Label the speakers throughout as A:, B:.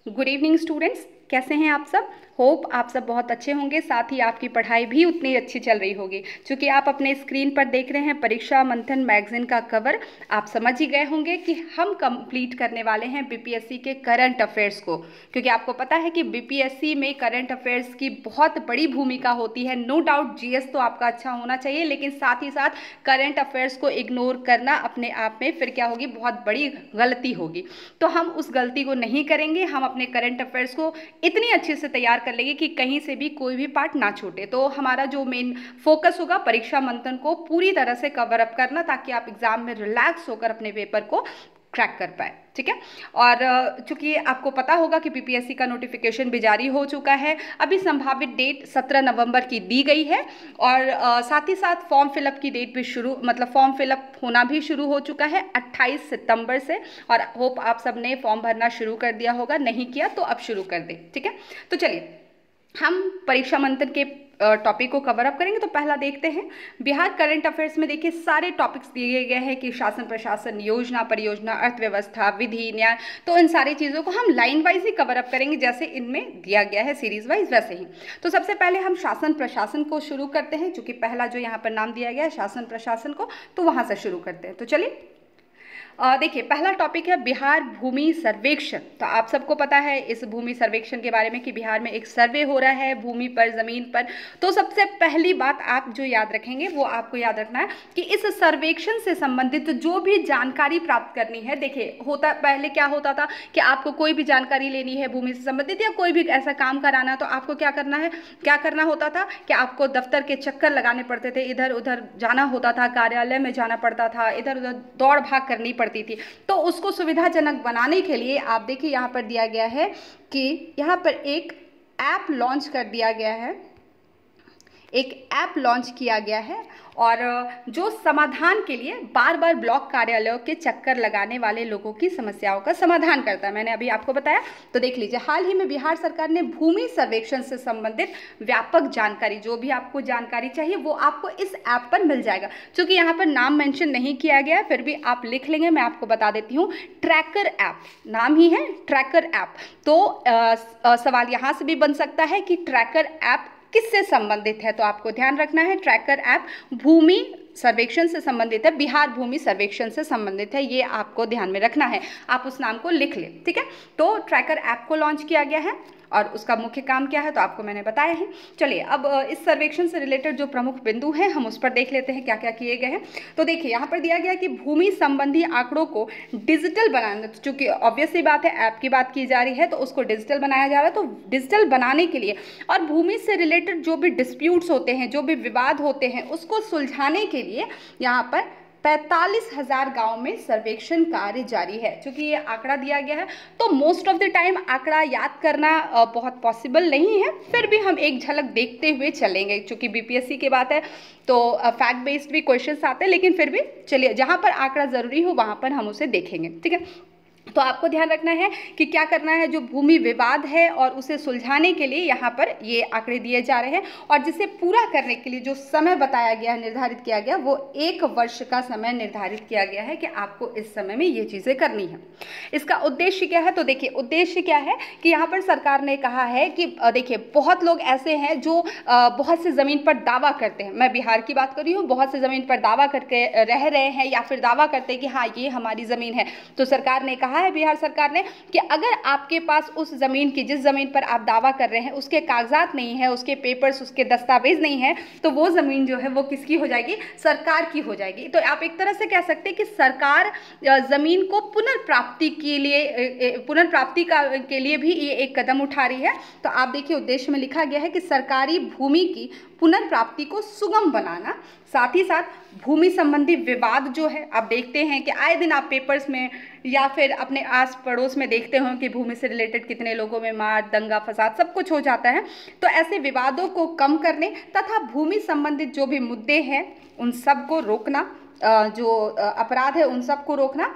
A: Good evening students, कैसे हैं आप सब। होप आप सब बहुत अच्छे होंगे, साथ ही आपकी पढ़ाई भी उतनी अच्छी चल रही होगी। क्योंकि आप अपने स्क्रीन पर देख रहे हैं परीक्षा मंथन मैगजीन का कवर, आप समझ ही गए होंगे कि हम कंप्लीट करने वाले हैं बीपीएससी के करंट अफेयर्स को। क्योंकि आपको पता है कि बीपीएससी में करंट अफेयर्स की बहुत बड़ी भूमिका होती है। नो डाउट जीएस तो आपका अच्छा होना चाहिए, लेकिन साथ ही साथ करंट अफेयर्स को इग्नोर करना अपने आप में फिर क्या होगी, बहुत बड़ी गलती होगी। तो हम उस गलती को नहीं करेंगे। हम अपने करंट अफेयर्स को इतनी अच्छे से तैयार कर लेंगे कि कहीं से भी कोई भी पार्ट ना छूटे। तो हमारा जो मेन फोकस होगा परीक्षा मंथन को पूरी तरह से कवर अप करना, ताकि आप एग्जाम में रिलैक्स होकर अपने पेपर को क्रैक कर पाए। ठीक है। और चूंकि आपको पता होगा कि बीपीएससी का नोटिफिकेशन भी जारी हो चुका है। अभी संभावित डेट 17 नवंबर की दी गई है। और साथ ही साथ फॉर्म फिलअप की डेट भी फॉर्म फिलअप होना भी शुरू हो चुका है 28 सितंबर से। और होप आप सब ने फॉर्म भरना शुरू कर दिया होगा, नहीं किया तो अब शुरू कर दें। ठीक है, तो चलिए हम परीक्षा मंथन के टॉपिक को कवर अप करेंगे। तो पहला देखते हैं बिहार करंट अफेयर्स में। देखिए सारे टॉपिक्स दिए गए हैं कि शासन प्रशासन, योजना परियोजना, अर्थव्यवस्था, विधि, न्याय। तो इन सारी चीज़ों को हम लाइन वाइज ही कवर अप करेंगे, जैसे इनमें दिया गया है सीरीज वाइज वैसे ही। तो सबसे पहले हम शासन प्रशासन को शुरू करते हैं, चूंकि पहला जो यहाँ पर नाम दिया गया है शासन प्रशासन को, तो वहाँ से शुरू करते हैं। तो चलिए देखिए पहला टॉपिक है बिहार भूमि सर्वेक्षण। तो आप सबको पता है इस भूमि सर्वेक्षण के बारे में कि बिहार में एक सर्वे हो रहा है भूमि पर, ज़मीन पर। तो सबसे पहली बात आप जो याद रखेंगे वो आपको याद रखना है कि इस सर्वेक्षण से संबंधित जो भी जानकारी प्राप्त करनी है। देखिए पहले क्या होता था कि आपको कोई भी जानकारी लेनी है भूमि से संबंधित या कोई भी ऐसा काम कराना है, तो आपको क्या करना होता था कि आपको दफ्तर के चक्कर लगाने पड़ते थे, इधर उधर जाना होता था, कार्यालय में जाना पड़ता था, इधर उधर दौड़ भाग करनी पड़ती थी। तो उसको सुविधाजनक बनाने के लिए आप देखिए यहाँ पर दिया गया है कि यहाँ पर एक ऐप लॉन्च कर दिया गया है, एक ऐप लॉन्च किया गया है। और जो समाधान के लिए बार बार ब्लॉक कार्यालयों के चक्कर लगाने वाले लोगों की समस्याओं का समाधान करता है। मैंने अभी आपको बताया। तो देख लीजिए हाल ही में बिहार सरकार ने भूमि सर्वेक्षण से संबंधित व्यापक जानकारी, जो भी आपको जानकारी चाहिए वो आपको इस ऐप पर मिल जाएगा। क्योंकि यहाँ पर नाम मेंशन नहीं किया गया है, फिर भी आप लिख लेंगे, मैं आपको बता देती हूँ। ट्रैकर ऐप नाम ही है, ट्रैकर ऐप। तो सवाल यहाँ से भी बन सकता है कि ट्रैकर ऐप किससे संबंधित है। तो आपको ध्यान रखना है ट्रैकर ऐप भूमि सर्वेक्षण से संबंधित है, बिहार भूमि सर्वेक्षण से संबंधित है, ये आपको ध्यान में रखना है। आप उस नाम को लिख लें। ठीक है, तो ट्रैकर ऐप को लॉन्च किया गया है और उसका मुख्य काम क्या है तो आपको मैंने बताया है। चलिए अब इस सर्वेक्षण से रिलेटेड जो प्रमुख बिंदु हैं हम उस पर देख लेते हैं क्या क्या किए गए हैं। तो देखिए यहाँ पर दिया गया कि भूमि संबंधी आंकड़ों को डिजिटल बनाना, चूंकि ऑब्वियस सी बात है ऐप की बात की जा रही है तो उसको डिजिटल बनाया जा रहा है। तो डिजिटल बनाने के लिए और भूमि से रिलेटेड जो भी डिस्प्यूट्स होते हैं, जो भी विवाद होते हैं, उसको सुलझाने के लिए यहाँ पर 45,000 गाँव में सर्वेक्षण कार्य जारी है। क्योंकि ये आंकड़ा दिया गया है तो मोस्ट ऑफ द टाइम आंकड़ा याद करना बहुत पॉसिबल नहीं है, फिर भी हम एक झलक देखते हुए चलेंगे। क्योंकि बीपीएससी की बात है तो फैक्ट बेस्ड भी क्वेश्चंस आते हैं, लेकिन फिर भी चलिए जहाँ पर आंकड़ा ज़रूरी हो वहाँ पर हम उसे देखेंगे। ठीक है, तो आपको ध्यान रखना है कि क्या करना है, जो भूमि विवाद है और उसे सुलझाने के लिए यहाँ पर ये आंकड़े दिए जा रहे हैं। और जिसे पूरा करने के लिए जो समय बताया गया है, निर्धारित किया गया, वो 1 वर्ष का समय निर्धारित किया गया है कि आपको इस समय में ये चीज़ें करनी है। इसका उद्देश्य क्या है, तो देखिए उद्देश्य क्या है कि यहाँ पर सरकार ने कहा है कि देखिए बहुत लोग ऐसे हैं जो बहुत से ज़मीन पर दावा करते हैं। मैं बिहार की बात कर रही हूँ, बहुत से ज़मीन पर दावा करके रह रहे हैं या फिर दावा करते हैं कि हाँ ये हमारी ज़मीन है। तो सरकार ने कहा है, बिहार सरकार ने, कि अगर आपके पास उस जमीन की, जिस जमीन पर आप दावा कर रहे हैं, उसके कागजात नहीं है, उसके पेपर्स, उसके दस्तावेज नहीं है, तो वो जमीन जो है वो किसकी हो जाएगी, सरकार की हो जाएगी। तो आप एक तरह से कह सकते हैं कि सरकार जमीन को पुनर्प्राप्ति के लिए भी ये एक कदम उठा रही है। तो आप देखिए उद्देश्य में लिखा गया है कि सरकारी भूमि की पुनर्प्राप्ति को सुगम बनाना, साथ ही साथ भूमि संबंधी विवाद जो है, आप देखते हैं कि आए दिन आप पेपर्स में या फिर अपने आस पड़ोस में देखते हो कि भूमि से रिलेटेड कितने लोगों में मार, दंगा फसाद सब कुछ हो जाता है। तो ऐसे विवादों को कम करने तथा भूमि संबंधित जो भी मुद्दे हैं उन सब को रोकना, जो अपराध है उन सब को रोकना।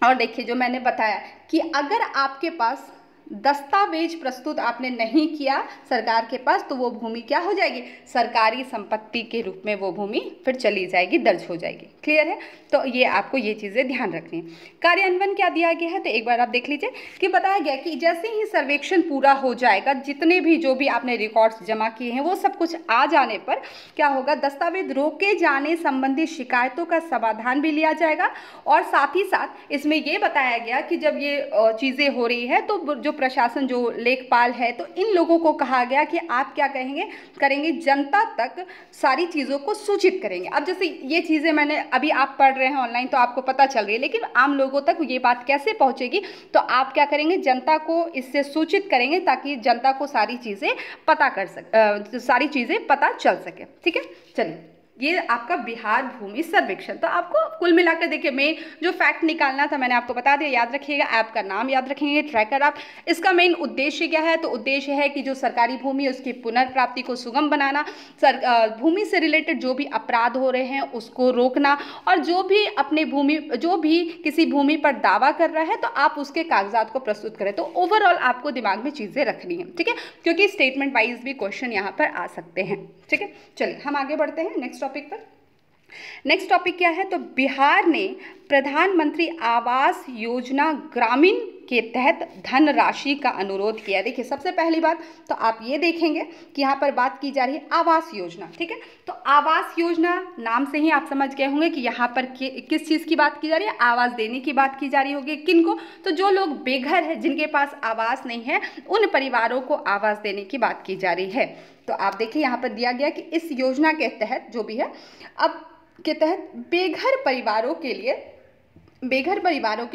A: और देखिए जो मैंने बताया कि अगर आपके पास दस्तावेज प्रस्तुत आपने नहीं किया सरकार के पास, तो वो भूमि क्या हो जाएगी, सरकारी संपत्ति के रूप में वो भूमि फिर चली जाएगी, दर्ज हो जाएगी। क्लियर है? तो ये आपको ये चीज़ें ध्यान रखनी है। कार्यान्वयन क्या दिया गया है, तो एक बार आप देख लीजिए कि बताया गया कि जैसे ही सर्वेक्षण पूरा हो जाएगा, जितने भी जो भी आपने रिकॉर्ड्स जमा किए हैं वो सब कुछ आ जाने पर क्या होगा, दस्तावेज रोके जाने संबंधी शिकायतों का समाधान भी लिया जाएगा। और साथ ही साथ इसमें ये बताया गया कि जब ये चीज़ें हो रही है तो जो प्रशासन, जो लेखपाल है, तो इन लोगों को कहा गया कि आप क्या करेंगे, जनता तक सारी चीज़ों को सूचित करेंगे। अब जैसे ये चीज़ें मैंने अभी आप पढ़ रहे हैं ऑनलाइन तो आपको पता चल रही है, लेकिन आम लोगों तक ये बात कैसे पहुंचेगी, तो आप क्या करेंगे, जनता को इससे सूचित करेंगे ताकि जनता को सारी चीज़ें सारी चीज़ें पता चल सके। ठीक है, चलिए ये आपका बिहार भूमि सर्वेक्षण। तो आपको कुल मिलाकर देखिए मेन जो फैक्ट निकालना था मैंने आपको बता दिया, याद रखिएगा, ऐप का नाम याद रखेंगे, ट्रैकर ऐप। इसका मेन उद्देश्य क्या है, तो उद्देश्य है कि जो सरकारी भूमि है उसकी पुनर्प्राप्ति को सुगम बनाना, भूमि से रिलेटेड जो भी अपराध हो रहे हैं उसको रोकना, और जो भी किसी भूमि पर दावा कर रहा है तो आप उसके कागजात को प्रस्तुत करें। तो ओवरऑल आपको दिमाग में चीज़ें रखनी है। ठीक है, क्योंकि स्टेटमेंट वाइज भी क्वेश्चन यहाँ पर आ सकते हैं। ठीक है, चलिए हम आगे बढ़ते हैं नेक्स्ट टॉपिक पर। नेक्स्ट टॉपिक क्या है, तो बिहार ने प्रधानमंत्री आवास योजना ग्रामीण के तहत धनराशि का अनुरोध किया। देखिए सबसे पहली बात तो आप ये देखेंगे कि यहाँ पर बात की जा रही है आवास योजना। ठीक है, तो आवास योजना नाम से ही आप समझ गए होंगे कि यहाँ पर किस चीज़ की बात की जा रही है, आवास देने की बात की जा रही होगी। किनको, तो जो लोग बेघर है, जिनके पास आवास नहीं है, उन परिवारों को आवास देने की बात की जा रही है। तो आप देखिए यहाँ पर दिया गया कि इस योजना के तहत जो भी है अब के तहत बेघर परिवारों के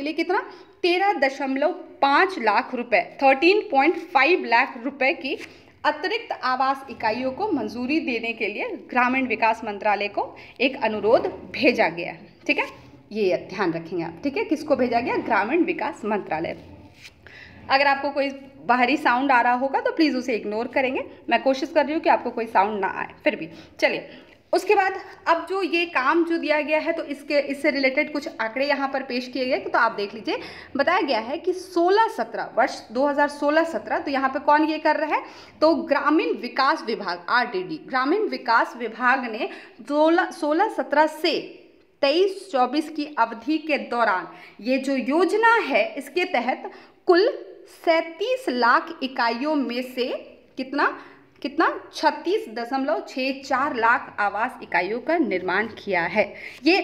A: लिए कितना 13.5 लाख रुपए 13.5 लाख रुपए की अतिरिक्त आवास इकाइयों को मंजूरी देने के लिए ग्रामीण विकास मंत्रालय को एक अनुरोध भेजा गया है। ठीक है, ये ध्यान रखेंगे आप। ठीक है, किसको भेजा गया, ग्रामीण विकास मंत्रालय। अगर आपको कोई बाहरी साउंड आ रहा होगा तो प्लीज़ उसे इग्नोर करेंगे, मैं कोशिश कर रही हूँ कि आपको कोई साउंड ना आए, फिर भी चलिए। उसके बाद अब जो ये काम जो दिया गया है तो इससे रिलेटेड कुछ आंकड़े यहाँ पर पेश किए गए, तो आप देख लीजिए। बताया गया है कि 16-17 वर्ष 2016-17, तो यहाँ पे कौन ये कर रहा है, तो ग्रामीण विकास विभाग RDD, ग्रामीण विकास विभाग ने 16-17 से 23-24 की अवधि के दौरान ये जो योजना है इसके तहत कुल 37 लाख इकाइयों में से कितना 36.64 लाख आवास इकाइयों का निर्माण किया है। ये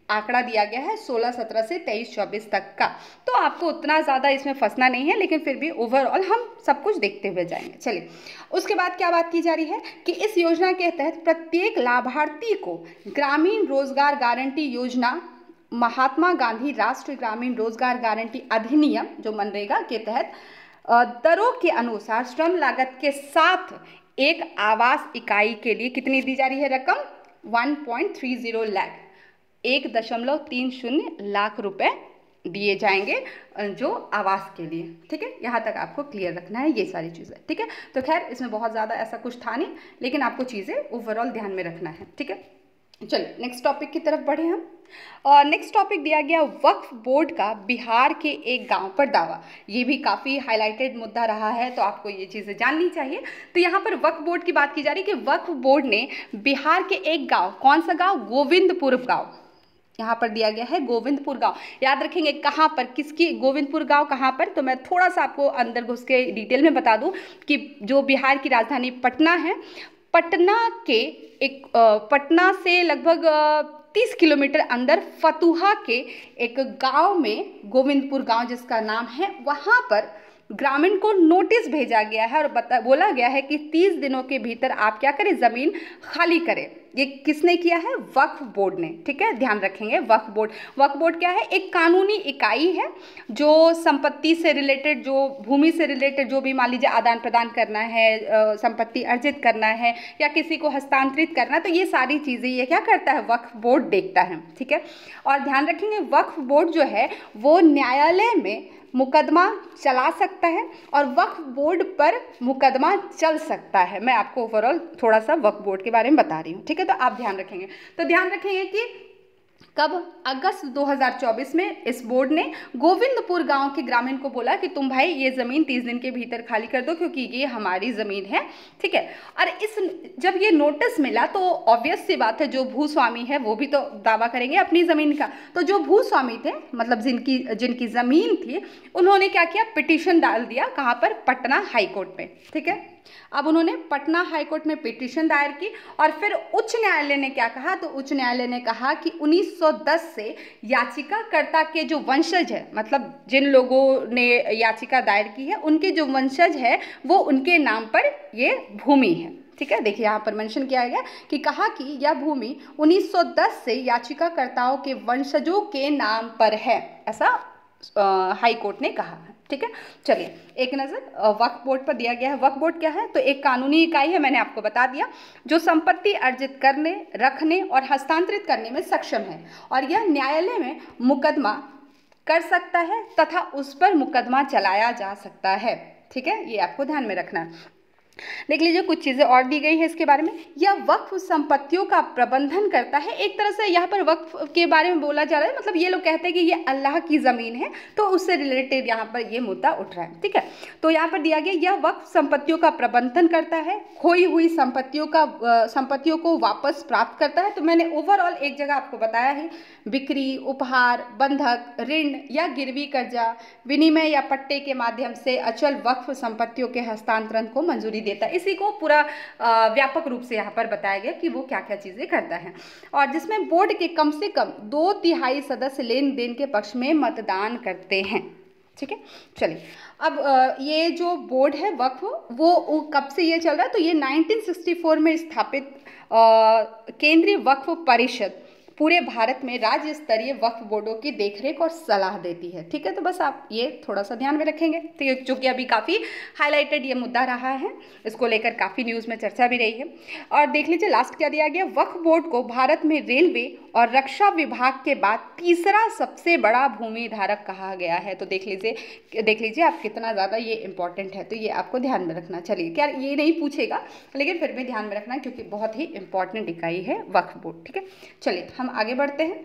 A: आंकड़ा दिया गया है 16-17 से 23-24 तक का। तो आपको उतना ज़्यादा इसमें फंसना नहीं है, लेकिन फिर भी ओवरऑल हम सब कुछ देखते हुए जाएंगे। चलिए उसके बाद क्या बात की जा रही है कि इस योजना के तहत प्रत्येक लाभार्थी को ग्रामीण रोजगार गारंटी योजना, महात्मा गांधी राष्ट्रीय ग्रामीण रोजगार गारंटी अधिनियम जो मनरेगा के तहत दरों के अनुसार श्रम लागत के साथ एक आवास इकाई के लिए कितनी दी जा रही है रकम, 1.30 लाख, 1.30 लाख रुपए दिए जाएंगे जो आवास के लिए। ठीक है, यहाँ तक आपको क्लियर रखना है ये सारी चीज़ें। ठीक है, तो खैर इसमें बहुत ज़्यादा ऐसा कुछ था नहीं, लेकिन आपको चीज़ें ओवरऑल ध्यान में रखना है। ठीक है, चलिए नेक्स्ट टॉपिक की तरफ बढ़े हम। और नेक्स्ट टॉपिक दिया गया वक्फ बोर्ड का बिहार के एक गांव पर दावा। ये भी काफ़ी हाईलाइटेड मुद्दा रहा है, तो आपको ये चीज़ें जाननी चाहिए। तो यहाँ पर वक्फ बोर्ड की बात की जा रही है कि वक्फ बोर्ड ने बिहार के एक गांव, कौन सा गांव, गोविंदपुर गांव, यहाँ पर दिया गया है गोविंदपुर गांव। याद रखेंगे कहाँ पर, किसकी, गोविंदपुर गांव कहाँ पर, तो मैं थोड़ा सा आपको अंदर घुस के डिटेल में बता दूँ कि जो बिहार की राजधानी पटना है, पटना से लगभग 30 किलोमीटर अंदर फतुहा के एक गांव में, गोविंदपुर गांव जिसका नाम है, वहां पर ग्रामीण को नोटिस भेजा गया है और बोला गया है कि 30 दिनों के भीतर आप क्या करें, ज़मीन खाली करें। ये किसने किया है, वक्फ बोर्ड ने। ठीक है, ध्यान रखेंगे वक्फ बोर्ड क्या है, एक कानूनी इकाई है जो संपत्ति से रिलेटेड, जो भूमि से रिलेटेड जो भी मान लीजिए आदान प्रदान करना है, संपत्ति अर्जित करना है या किसी को हस्तांतरित करना है, तो ये सारी चीज़ें ये क्या करता है, वक्फ बोर्ड देखता है। ठीक है, और ध्यान रखेंगे वक्फ बोर्ड जो है वो न्यायालय में मुकदमा चला सकता है और वक्फ बोर्ड पर मुकदमा चल सकता है। मैं आपको ओवरऑल थोड़ा सा वक्फ बोर्ड के बारे में बता रही हूँ। ठीक है, तो आप ध्यान रखेंगे। तो ध्यान रखेंगे कि कब? अगस्त 2024 में इस बोर्ड ने गोविंदपुर गांव के ग्रामीण को बोला कि तुम भाई ये ज़मीन 30 दिन के भीतर खाली कर दो क्योंकि ये हमारी ज़मीन है, ठीक है। और जब ये नोटिस मिला तो ऑब्वियस सी बात है, जो भूस्वामी है वो भी तो दावा करेंगे अपनी ज़मीन का। तो जो भूस्वामी थे, मतलब जिनकी ज़मीन थी, उन्होंने क्या किया, पिटीशन डाल दिया। कहाँ पर? पटना हाई कोर्ट में, ठीक है। अब उन्होंने पटना हाई कोर्ट में पिटीशन दायर की और फिर उच्च न्यायालय ने क्या कहा? तो उच्च न्यायालय ने कहा कि 1910 से याचिकाकर्ता के जो वंशज है, मतलब जिन लोगों ने याचिका दायर की है, उनके जो वंशज है वो उनके नाम पर ये भूमि है, ठीक है। देखिए यहाँ पर मेंशन किया गया कि कहा कि यह भूमि 1910 से याचिकाकर्ताओं के वंशजों के नाम पर है, ऐसा हाई कोर्ट ने कहा, ठीक है। चलिए एक नज़र वक्फ बोर्ड पर दिया गया है। वक्फ बोर्ड क्या है? तो एक कानूनी इकाई है, मैंने आपको बता दिया, जो संपत्ति अर्जित करने, रखने और हस्तांतरित करने में सक्षम है और यह न्यायालय में मुकदमा कर सकता है तथा उस पर मुकदमा चलाया जा सकता है, ठीक है। ये आपको ध्यान में रखना है। देख लीजिए कुछ चीज़ें और दी गई है इसके बारे में। यह वक्फ संपत्तियों का प्रबंधन करता है। एक तरह से यहाँ पर वक्फ के बारे में बोला जा रहा है, मतलब ये लोग कहते हैं कि ये अल्लाह की ज़मीन है, तो उससे रिलेटेड यहाँ पर ये मुद्दा उठ रहा है, ठीक है। तो यहाँ पर दिया गया, यह वक्फ संपत्तियों का प्रबंधन करता है, खोई हुई संपत्तियों को वापस प्राप्त करता है। तो मैंने ओवरऑल एक जगह आपको बताया है, बिक्री, उपहार, बंधक, ऋण या गिरवी कर्जा, विनिमय या पट्टे के माध्यम से अचल वक्फ संपत्तियों के हस्तांतरण को मंजूरी देता है। इसी को पूरा व्यापक रूप से यहाँ पर बताया गया कि वो क्या क्या चीज़ें करता है, और जिसमें बोर्ड के कम से कम 2/3 सदस्य लेन देन के पक्ष में मतदान करते हैं, ठीक है। चलिए अब ये जो बोर्ड है वक्फ, वो कब से ये चल रहा है? तो ये 1964 में स्थापित केंद्रीय वक्फ परिषद पूरे भारत में राज्य स्तरीय वक्फ बोर्डों की देखरेख और सलाह देती है, ठीक है। तो बस आप ये थोड़ा सा ध्यान में रखेंगे, ठीक है, क्योंकि अभी काफ़ी हाईलाइटेड ये मुद्दा रहा है, इसको लेकर काफ़ी न्यूज़ में चर्चा भी रही है। और देख लीजिए लास्ट क्या दिया गया, वक्फ बोर्ड को भारत में रेलवे और रक्षा विभाग के बाद तीसरा सबसे बड़ा भूमि धारक कहा गया है। तो देख लीजिए आप कितना ज़्यादा ये इंपॉर्टेंट है, तो ये आपको ध्यान में रखना। चलिए क्या ये नहीं पूछेगा, लेकिन फिर भी ध्यान में रखना क्योंकि बहुत ही इंपॉर्टेंट इकाई है वक्फ बोर्ड, ठीक है। चलिए हम आगे बढ़ते हैं।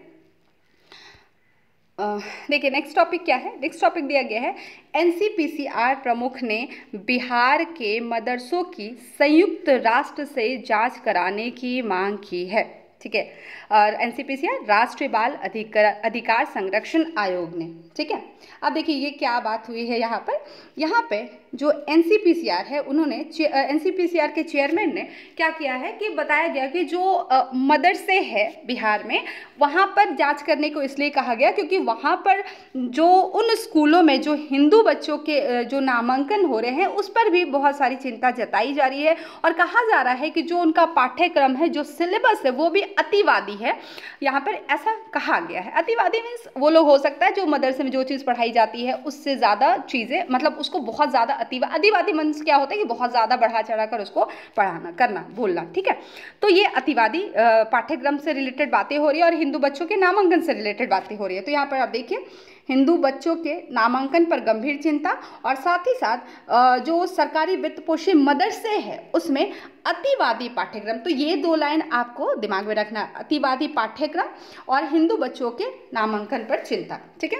A: देखिए नेक्स्ट टॉपिक क्या है? नेक्स्ट टॉपिक दिया गया है, एनसीपीसीआर प्रमुख ने बिहार के मदरसों की संयुक्त राष्ट्र से जांच कराने की मांग की है, ठीक है। और एनसीपीसीआर राष्ट्रीय बाल अधिकार संरक्षण आयोग ने, ठीक है। अब देखिए ये क्या बात हुई है यहाँ पे जो एनसीपीसीआर है, उन्होंने एनसीपीसीआर के चेयरमैन ने क्या किया है कि बताया गया कि जो मदरसे है बिहार में, वहाँ पर जांच करने को इसलिए कहा गया क्योंकि वहाँ पर जो उन स्कूलों में जो हिंदू बच्चों के जो नामांकन हो रहे हैं उस पर भी बहुत सारी चिंता जताई जा रही है और कहा जा रहा है कि जो उनका पाठ्यक्रम है, जो सिलेबस है, वो भी अतिवादी है। यहाँ पर ऐसा कहा गया है। अतिवादी मीन्स वो लोग हो सकता है जो मदरसे में जो चीज़ पढ़ाई जाती है उससे ज़्यादा चीज़ें, मतलब उसको बहुत ज़्यादा अतिवादी मीन्स क्या होता है कि बहुत ज़्यादा बढ़ा चढ़ा कर उसको पढ़ाना, करना, बोलना, ठीक है। तो ये अतिवादी पाठ्यक्रम से रिलेटेड बातें हो रही है और हिंदू बच्चों के नामांकन से रिलेटेड बातें हो रही है। तो यहाँ पर आप देखिए, हिंदू बच्चों के नामांकन पर गंभीर चिंता और साथ ही साथ जो सरकारी वित्त पोषित मदरसे है उसमें अतिवादी पाठ्यक्रम। तो ये दो लाइन आपको दिमाग में रखना, अतिवादी पाठ्यक्रम और हिंदू बच्चों के नामांकन पर चिंता, ठीक है।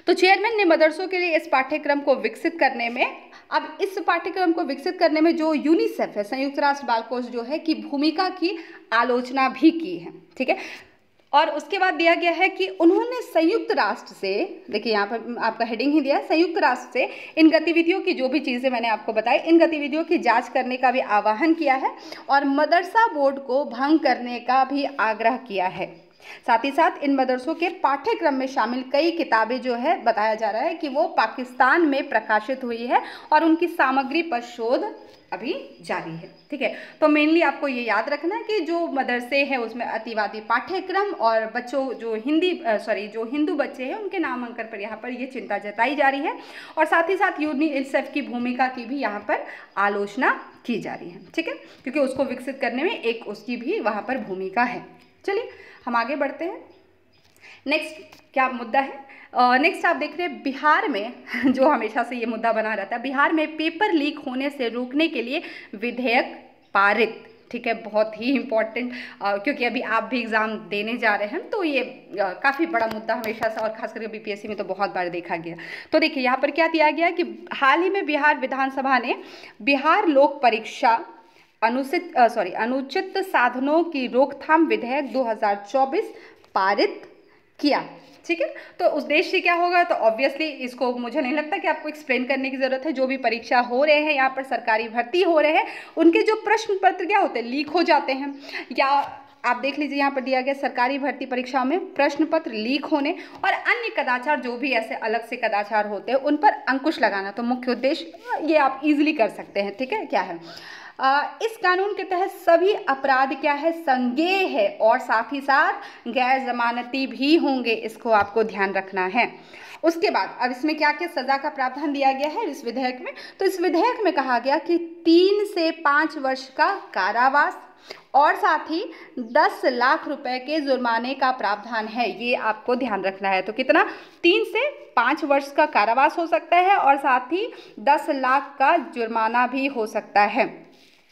A: तो चेयरमैन ने मदरसों के लिए इस पाठ्यक्रम को विकसित करने में, अब इस पाठ्यक्रम को विकसित करने में जो यूनिसेफ है, संयुक्त राष्ट्र बाल कोष जो है, की भूमिका की आलोचना भी की है, ठीक है। और उसके बाद दिया गया है कि उन्होंने संयुक्त राष्ट्र से, देखिए यहाँ पर आपका हेडिंग ही दिया है, संयुक्त राष्ट्र से इन गतिविधियों की, जो भी चीज़ें मैंने आपको बताई, इन गतिविधियों की जांच करने का भी आह्वान किया है और मदरसा बोर्ड को भंग करने का भी आग्रह किया है। साथ ही साथ इन मदरसों के पाठ्यक्रम में शामिल कई किताबें जो है, बताया जा रहा है कि वो पाकिस्तान में प्रकाशित हुई है और उनकी सामग्री पर शोध अभी जारी है, ठीक है। तो मेनली आपको ये याद रखना है कि जो मदरसे हैं उसमें अतिवादी पाठ्यक्रम और बच्चों जो हिंदू बच्चे हैं उनके नामांकन पर यहाँ पर ये चिंता जताई जा रही है और साथ ही साथ यूनिसेफ की भूमिका की भी यहाँ पर आलोचना की जा रही है, ठीक है, क्योंकि उसको विकसित करने में एक उसकी भी वहाँ पर भूमिका है। चलिए हम आगे बढ़ते हैं। नेक्स्ट क्या मुद्दा है? नेक्स्ट आप देख रहे हैं, बिहार में जो हमेशा से ये मुद्दा बना रहता है, बिहार में पेपर लीक होने से रोकने के लिए विधेयक पारित, ठीक है, बहुत ही इम्पॉर्टेंट, क्योंकि अभी आप भी एग्ज़ाम देने जा रहे हैं, तो ये काफ़ी बड़ा मुद्दा हमेशा से और खास करके बीपीएससी में तो बहुत बार देखा गया। तो देखिए यहाँ पर क्या दिया गया कि हाल ही में बिहार विधानसभा ने बिहार लोक परीक्षा अनुचित साधनों की रोकथाम विधेयक 2024 पारित किया। ठीक है, तो उद्देश्य क्या होगा, तो ऑब्वियसली इसको मुझे नहीं लगता कि आपको एक्सप्लेन करने की ज़रूरत है। जो भी परीक्षा हो रहे हैं, यहाँ पर सरकारी भर्ती हो रहे हैं, उनके जो प्रश्न पत्र क्या होते हैं, लीक हो जाते हैं, या आप देख लीजिए यहाँ पर दिया गया सरकारी भर्ती परीक्षाओं में प्रश्न पत्र लीक होने और अन्य कदाचार, जो भी ऐसे अलग से कदाचार होते हैं, उन पर अंकुश लगाना। तो मुख्य उद्देश्य ये आप इजीली कर सकते हैं। ठीक है, क्या है, इस कानून के तहत सभी अपराध क्या है, संज्ञेय है और साथ ही साथ गैर जमानती भी होंगे, इसको आपको ध्यान रखना है। उसके बाद अब इसमें क्या क्या सज़ा का प्रावधान दिया गया है इस विधेयक में, तो इस विधेयक में कहा गया कि 3 से 5 वर्ष का कारावास और साथ ही 10 लाख रुपए के जुर्माने का प्रावधान है, ये आपको ध्यान रखना है। तो कितना, 3 से 5 वर्ष का कारावास हो सकता है और साथ ही 10 लाख का जुर्माना भी हो सकता है।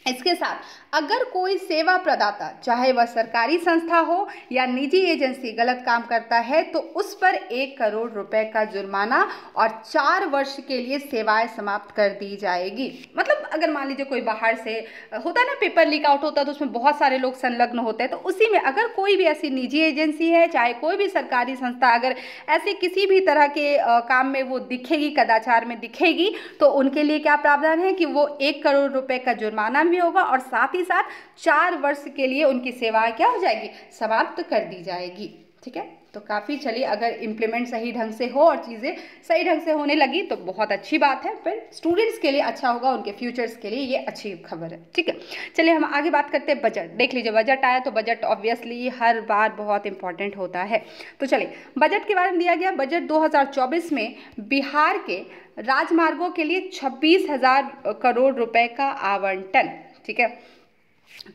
A: इसके साथ अगर कोई सेवा प्रदाता, चाहे वह सरकारी संस्था हो या निजी एजेंसी, गलत काम करता है तो उस पर 1 करोड़ रुपए का जुर्माना और 4 वर्ष के लिए सेवाएं समाप्त कर दी जाएगी। मतलब अगर मान लीजिए कोई बाहर से होता है ना, पेपर लीक आउट होता है तो उसमें बहुत सारे लोग संलग्न होते हैं, तो उसी में अगर कोई भी ऐसी निजी एजेंसी है, चाहे कोई भी सरकारी संस्था, अगर ऐसे किसी भी तरह के काम में वो दिखेगी, कदाचार में दिखेगी, तो उनके लिए क्या प्रावधान है कि वो 1 करोड़ रुपए का जुर्माना भी होगा और साथ ही साथ 4 वर्ष के लिए उनकी सेवाएं क्या हो जाएगी, समाप्त कर दी जाएगी। ठीक है, तो काफ़ी, चलिए अगर इम्प्लीमेंट सही ढंग से हो और चीज़ें सही ढंग से होने लगी तो बहुत अच्छी बात है, फिर स्टूडेंट्स के लिए अच्छा होगा, उनके फ्यूचर्स के लिए ये अच्छी खबर है। ठीक है, चलिए हम आगे बात करते हैं बजट। देख लीजिए, बजट आया तो बजट ऑब्वियसली हर बार बहुत इंपॉर्टेंट होता है। तो चलिए बजट के बारे में दिया गया, बजट 2024 में बिहार के राजमार्गों के लिए 26,000 करोड़ रुपए का आवंटन। ठीक है,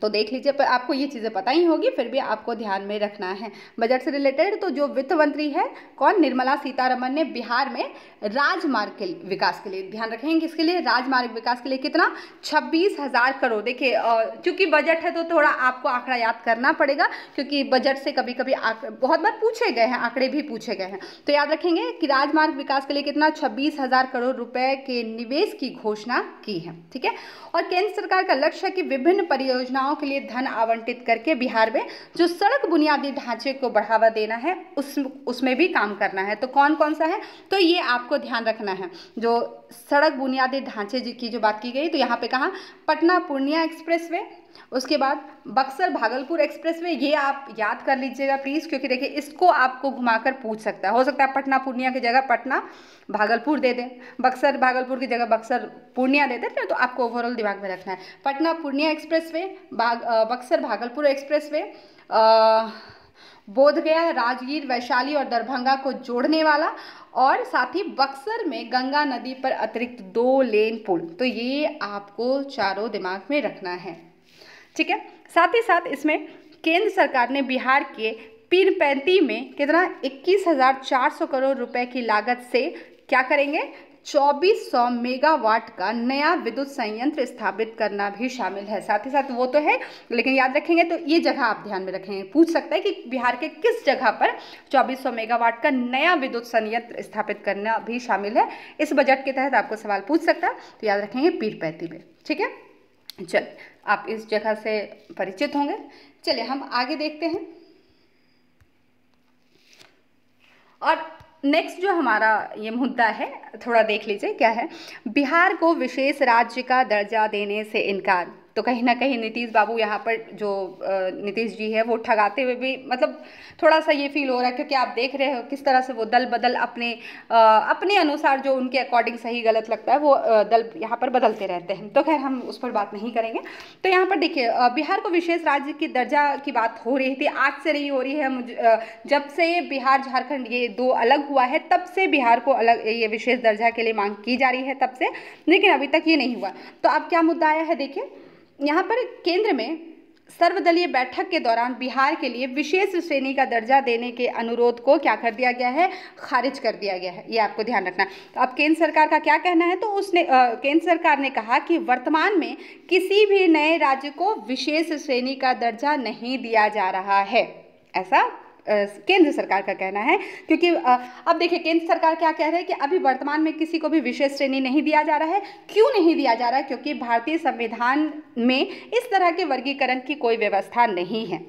A: तो देख लीजिए, पर आपको ये चीज़ें पता ही होगी, फिर भी आपको ध्यान में रखना है बजट से रिलेटेड। तो जो वित्त मंत्री है कौन, निर्मला सीतारमण ने बिहार में राजमार्ग के विकास के लिए, ध्यान रखेंगे किसके लिए, राजमार्ग विकास के लिए कितना, 26,000 करोड़। देखिए क्योंकि बजट है तो थोड़ा आपको आंकड़ा याद करना पड़ेगा, क्योंकि बजट से कभी कभी बहुत बार पूछे गए हैं, आंकड़े भी पूछे गए हैं, तो याद रखेंगे कि राजमार्ग विकास के लिए कितना, 26,000 करोड़ रुपए के निवेश की घोषणा की है। ठीक है, और केंद्र सरकार का लक्ष्य है कि विभिन्न परियोजनाओं के लिए धन आवंटित करके बिहार में जो सड़क बुनियादी ढांचे को बढ़ावा देना है उसमें भी काम करना है। तो कौन कौन सा है, तो ये आपको ध्यान रखना है। जो सड़क बुनियादी ढांचे की जो बात की गई, तो यहाँ पे कहा पटना पूर्णिया एक्सप्रेसवे, उसके बाद बक्सर भागलपुर एक्सप्रेसवे, ये आप याद कर लीजिएगा प्लीज़, क्योंकि देखिए इसको आपको घुमाकर पूछ सकता है। हो सकता है पटना पूर्णिया की जगह पटना भागलपुर दे दें, बक्सर भागलपुर की जगह बक्सर पूर्णिया दे दें, तो आपको ओवरऑल दिमाग में रखना है पटना पूर्णिया एक्सप्रेसवे, बक्सर भागलपुर एक्सप्रेसवे, बोधगया, राजगीर, वैशाली और दरभंगा को जोड़ने वाला, और साथ ही बक्सर में गंगा नदी पर अतिरिक्त 2 लेन पुल। तो ये आपको चारों दिमाग में रखना है। ठीक है, साथ ही साथ इसमें केंद्र सरकार ने बिहार के पीरपैंती में कितना, 21,400 करोड़ रुपए की लागत से क्या करेंगे, 2400 मेगावाट का नया विद्युत संयंत्र स्थापित करना भी शामिल है। साथ ही साथ वो तो है, लेकिन याद रखेंगे तो ये जगह आप ध्यान में रखेंगे, पूछ सकता है कि बिहार के किस जगह पर 2400 मेगावाट का नया विद्युत संयंत्र स्थापित करना भी शामिल है। इस बजट के तहत आपको सवाल पूछ सकता है, तो याद रखेंगे पीरपैंती में। ठीक है, चलिए आप इस जगह से परिचित होंगे। चलिए हम आगे देखते हैं, और नेक्स्ट जो हमारा ये मुद्दा है थोड़ा देख लीजिए क्या है, बिहार को विशेष राज्य का दर्जा देने से इनकार। तो कहीं ना कहीं नीतीश बाबू यहाँ पर जो नीतीश जी है वो ठगाते हुए भी, मतलब थोड़ा सा ये फील हो रहा है, क्योंकि आप देख रहे हो किस तरह से वो दल बदल अपने अनुसार जो उनके अकॉर्डिंग सही गलत लगता है वो दल यहाँ पर बदलते रहते हैं। तो खैर हम उस पर बात नहीं करेंगे। तो यहाँ पर देखिए बिहार को विशेष राज्य की दर्जा की बात हो रही थी, आज से नहीं हो रही है, जब से बिहार झारखंड ये 2 अलग हुआ है तब से बिहार को अलग ये विशेष दर्जा के लिए मांग की जा रही है तब से, लेकिन अभी तक ये नहीं हुआ। तो अब क्या मुद्दा आया है, देखिए यहाँ पर केंद्र में सर्वदलीय बैठक के दौरान बिहार के लिए विशेष श्रेणी का दर्जा देने के अनुरोध को क्या कर दिया गया है, खारिज कर दिया गया है। ये आपको ध्यान रखना। तो अब केंद्र सरकार का क्या कहना है, तो उसने केंद्र सरकार ने कहा कि वर्तमान में किसी भी नए राज्य को विशेष श्रेणी का दर्जा नहीं दिया जा रहा है, ऐसा केंद्र सरकार का कहना है। क्योंकि अब देखिए केंद्र सरकार क्या कह रहे हैं कि अभी वर्तमान में किसी को भी विशेष श्रेणी नहीं दिया जा रहा है। क्यों नहीं दिया जा रहा है? क्योंकि भारतीय संविधान में इस तरह के वर्गीकरण की कोई व्यवस्था नहीं है।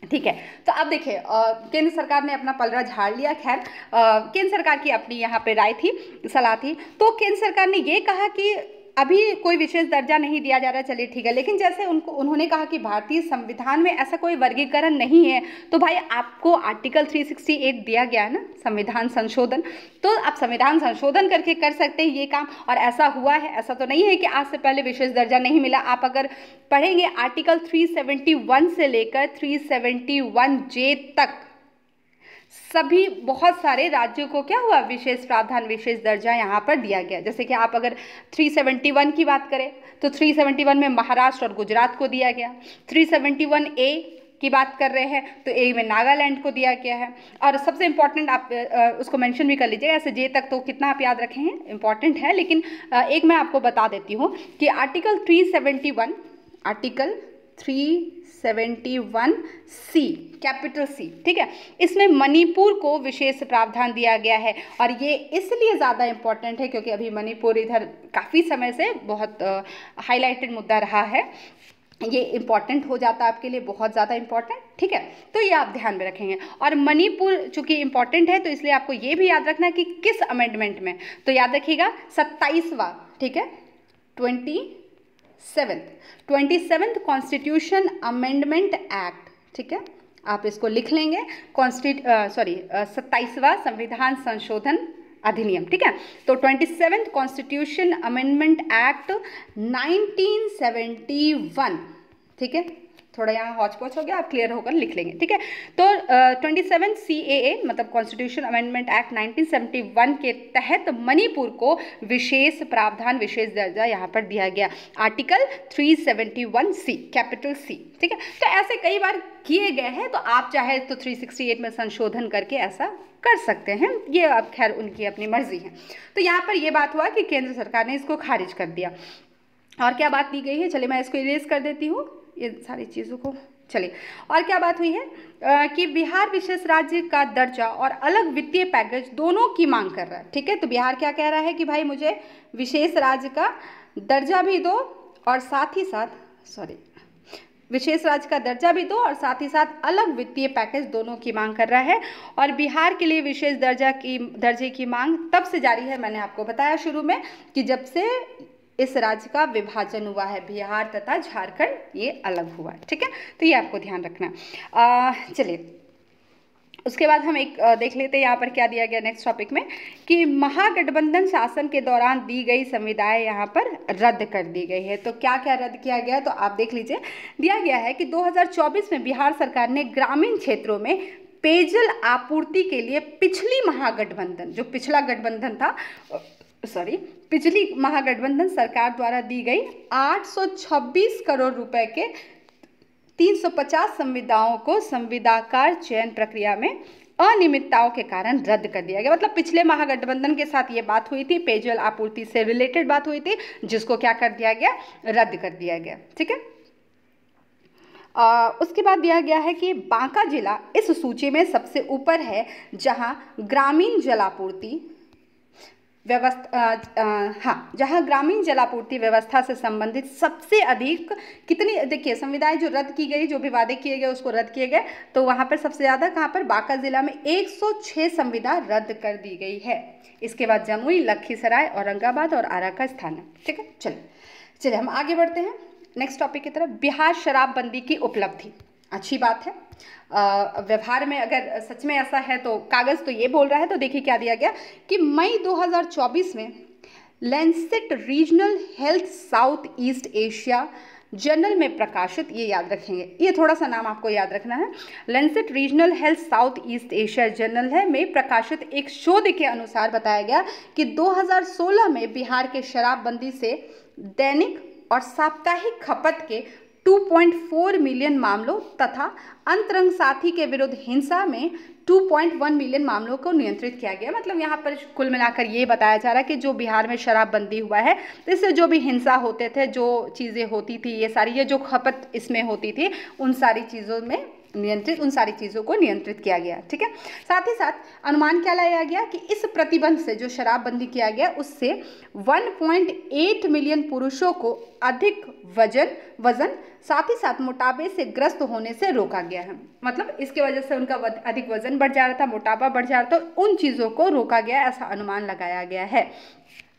A: ठीक है, तो अब देखिए केंद्र सरकार ने अपना पलड़ा झाड़ लिया। खैर केंद्र सरकार की अपनी यहाँ पे राय थी, सलाह थी। तो केंद्र सरकार ने ये कहा कि अभी कोई विशेष दर्जा नहीं दिया जा रहा, चलिए ठीक है, लेकिन जैसे उन्होंने कहा कि भारतीय संविधान में ऐसा कोई वर्गीकरण नहीं है, तो भाई आपको आर्टिकल 368 दिया गया है ना, संविधान संशोधन, तो आप संविधान संशोधन करके कर सकते हैं ये काम। और ऐसा हुआ है, ऐसा तो नहीं है कि आज से पहले विशेष दर्जा नहीं मिला। आप अगर पढ़ेंगे आर्टिकल 371 से लेकर 371J तक सभी बहुत सारे राज्यों को क्या हुआ, विशेष प्रावधान, विशेष दर्जा यहाँ पर दिया गया। जैसे कि आप अगर 371 की बात करें तो 371 में महाराष्ट्र और गुजरात को दिया गया। 371A की बात कर रहे हैं तो ए में नागालैंड को दिया गया है। और सबसे इम्पॉर्टेंट आप उसको मेंशन भी कर लीजिएगा, ऐसे जे तक तो कितना आप याद रखे हैं इम्पॉर्टेंट है, लेकिन एक मैं आपको बता देती हूँ कि आर्टिकल 371C कैपिटल C, ठीक है, इसमें मणिपुर को विशेष प्रावधान दिया गया है। और ये इसलिए ज़्यादा इम्पॉर्टेंट है क्योंकि अभी मणिपुर इधर काफ़ी समय से बहुत हाईलाइटेड मुद्दा रहा है। ये इम्पॉर्टेंट हो जाता है आपके लिए, बहुत ज़्यादा इम्पॉर्टेंट। ठीक है, तो ये आप ध्यान में रखेंगे। और मणिपुर चूंकि इम्पॉर्टेंट है तो इसलिए आपको ये भी याद रखना है कि किस अमेंडमेंट में, तो याद रखिएगा 27वां, ठीक है, 27th कॉन्स्टिट्यूशन अमेंडमेंट एक्ट, ठीक है, आप इसको लिख लेंगे, 27वां संविधान संशोधन अधिनियम, ठीक है। तो 27th कॉन्स्टिट्यूशन अमेंडमेंट एक्ट 1971, ठीक है, थोड़ा यहाँ हौच पौच हो गया, आप क्लियर होकर लिख लेंगे, ठीक है। तो 27 CAA मतलब कॉन्स्टिट्यूशन अमेंडमेंट एक्ट 1971 के तहत मणिपुर को विशेष प्रावधान, विशेष दर्जा यहाँ पर दिया गया, आर्टिकल 371C कैपिटल C, ठीक है। तो ऐसे कई बार किए गए हैं, तो आप चाहे तो 368 में संशोधन करके ऐसा कर सकते हैं, ये अब खैर उनकी अपनी मर्जी है। तो यहाँ पर ये बात हुआ कि केंद्र सरकार ने इसको खारिज कर दिया। और क्या बात दी गई है, चलिए मैं इसको इरेज कर देती हूँ ये सारी चीज़ों को। चलिए, और क्या बात हुई है कि बिहार विशेष राज्य का दर्जा और अलग वित्तीय पैकेज दोनों की मांग कर रहा है, ठीक है। तो बिहार क्या कह रहा है कि भाई मुझे विशेष राज्य का दर्जा भी दो और साथ ही साथ विशेष राज्य का दर्जा भी दो और साथ ही साथ अलग वित्तीय पैकेज दोनों की मांग कर रहा है। और बिहार के लिए विशेष दर्जे की मांग तब से जारी है, मैंने आपको बताया शुरू में, कि जब से इस राज्य का विभाजन हुआ है, बिहार तथा झारखंड ये अलग हुआ है, ठीक है। तो ये आपको ध्यान रखना। चलिए उसके बाद हम एक देख लेते हैं यहाँ पर क्या दिया गया नेक्स्ट टॉपिक में, कि महागठबंधन शासन के दौरान दी गई संविदाएं यहाँ पर रद्द कर दी गई है। तो क्या क्या रद्द किया गया, तो आप देख लीजिए, दिया गया है कि 2024 में बिहार सरकार ने ग्रामीण क्षेत्रों में पेयजल आपूर्ति के लिए पिछली महागठबंधन, जो पिछला गठबंधन था, पिछली महागठबंधन सरकार द्वारा दी गई 826 करोड़ रुपए के 350 संविदाओं को संविदाकार चयन प्रक्रिया में अनियमितताओं के कारण रद्द कर दिया गया। मतलब पिछले महागठबंधन के साथ ये बात हुई थी, पेयजल आपूर्ति से रिलेटेड बात हुई थी, जिसको क्या कर दिया गया, रद्द कर दिया गया, ठीक है। उसके बाद दिया गया है कि बांका जिला इस सूची में सबसे ऊपर है, जहां ग्रामीण जलापूर्ति व्यवस्था जहाँ ग्रामीण जलापूर्ति व्यवस्था से संबंधित सबसे अधिक कितनी, देखिए संविदाएं जो रद्द की गई, जो भी वादे किए गए उसको रद्द किए गए, तो वहाँ पर सबसे ज़्यादा कहाँ पर, बांका जिला में 106 संविदा रद्द कर दी गई है। इसके बाद जमुई, लखीसराय, औरंगाबाद और आरा का स्थान है, ठीक है। चलिए हम आगे बढ़ते हैं नेक्स्ट टॉपिक की तरफ। बिहार शराबबंदी की उपलब्धि, अच्छी बात है। व्यवहार में अगर सच में ऐसा है तो कागज़ तो ये बोल रहा है। तो देखिए क्या दिया गया कि मई 2024 में Lancet regional health south east Asia journal में प्रकाशित, ये याद रखेंगे, ये थोड़ा सा नाम आपको याद रखना है, Lancet regional health south east Asia journal है में प्रकाशित एक शोध के अनुसार बताया गया कि 2016 में बिहार के शराबबंदी से दैनिक और साप्ताहिक खपत के 2.4 मिलियन मामलों तथा अंतरंग साथी के विरुद्ध हिंसा में 2.1 मिलियन मामलों को नियंत्रित किया गया। मतलब यहाँ पर कुल मिलाकर ये बताया जा रहा है कि जो बिहार में शराबबंदी हुआ है तो इससे जो भी हिंसा होते थे, जो चीज़ें होती थी, ये सारी, ये जो खपत इसमें होती थी, उन सारी चीज़ों में उन सारी चीज़ों को नियंत्रित किया गया। ठीक है, साथ ही साथ अनुमान क्या लगाया गया कि इस प्रतिबंध से, जो शराबबंदी किया गया, उससे 1.8 मिलियन पुरुषों को अधिक वजन साथ ही साथ मोटापे से ग्रस्त होने से रोका गया है। मतलब इसके वजह से उनका अधिक वजन बढ़ जा रहा था, मोटापा बढ़ जा रहा था, उन चीज़ों को रोका गया, ऐसा अनुमान लगाया गया है।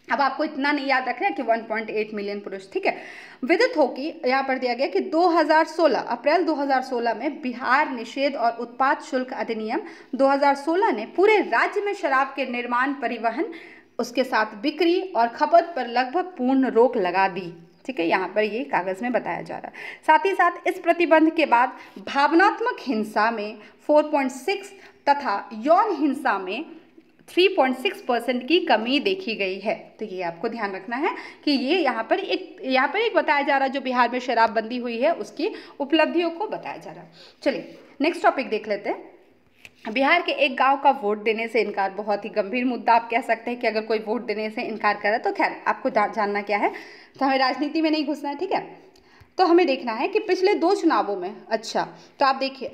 A: अब आपको इतना नहीं याद रखना है कि 1.8 मिलियन पुरुष। ठीक है, विदित हो कि यहाँ पर दिया गया कि 2016 अप्रैल 2016 में बिहार निषेध और उत्पाद शुल्क अधिनियम 2016 ने पूरे राज्य में शराब के निर्माण, परिवहन, उसके साथ बिक्री और खपत पर लगभग पूर्ण रोक लगा दी। ठीक है, यहाँ पर ये कागज़ में बताया जा रहा है। साथ ही साथ इस प्रतिबंध के बाद भावनात्मक हिंसा में 4.6 तथा यौन हिंसा में 3.6% की कमी देखी गई है। तो ये आपको ध्यान रखना है कि ये यहाँ पर एक बताया जा रहा है, जो बिहार में शराबबंदी हुई है उसकी उपलब्धियों को बताया जा रहा है। चलिए नेक्स्ट टॉपिक देख लेते हैं। बिहार के एक गांव का वोट देने से इनकार, बहुत ही गंभीर मुद्दा आप कह सकते हैं कि अगर कोई वोट देने से इनकार करे तो खैर आपको जानना क्या है, तो हमें राजनीति में नहीं घुसना है। ठीक है, तो हमें देखना है कि पिछले 2 चुनावों में, अच्छा तो आप देखिए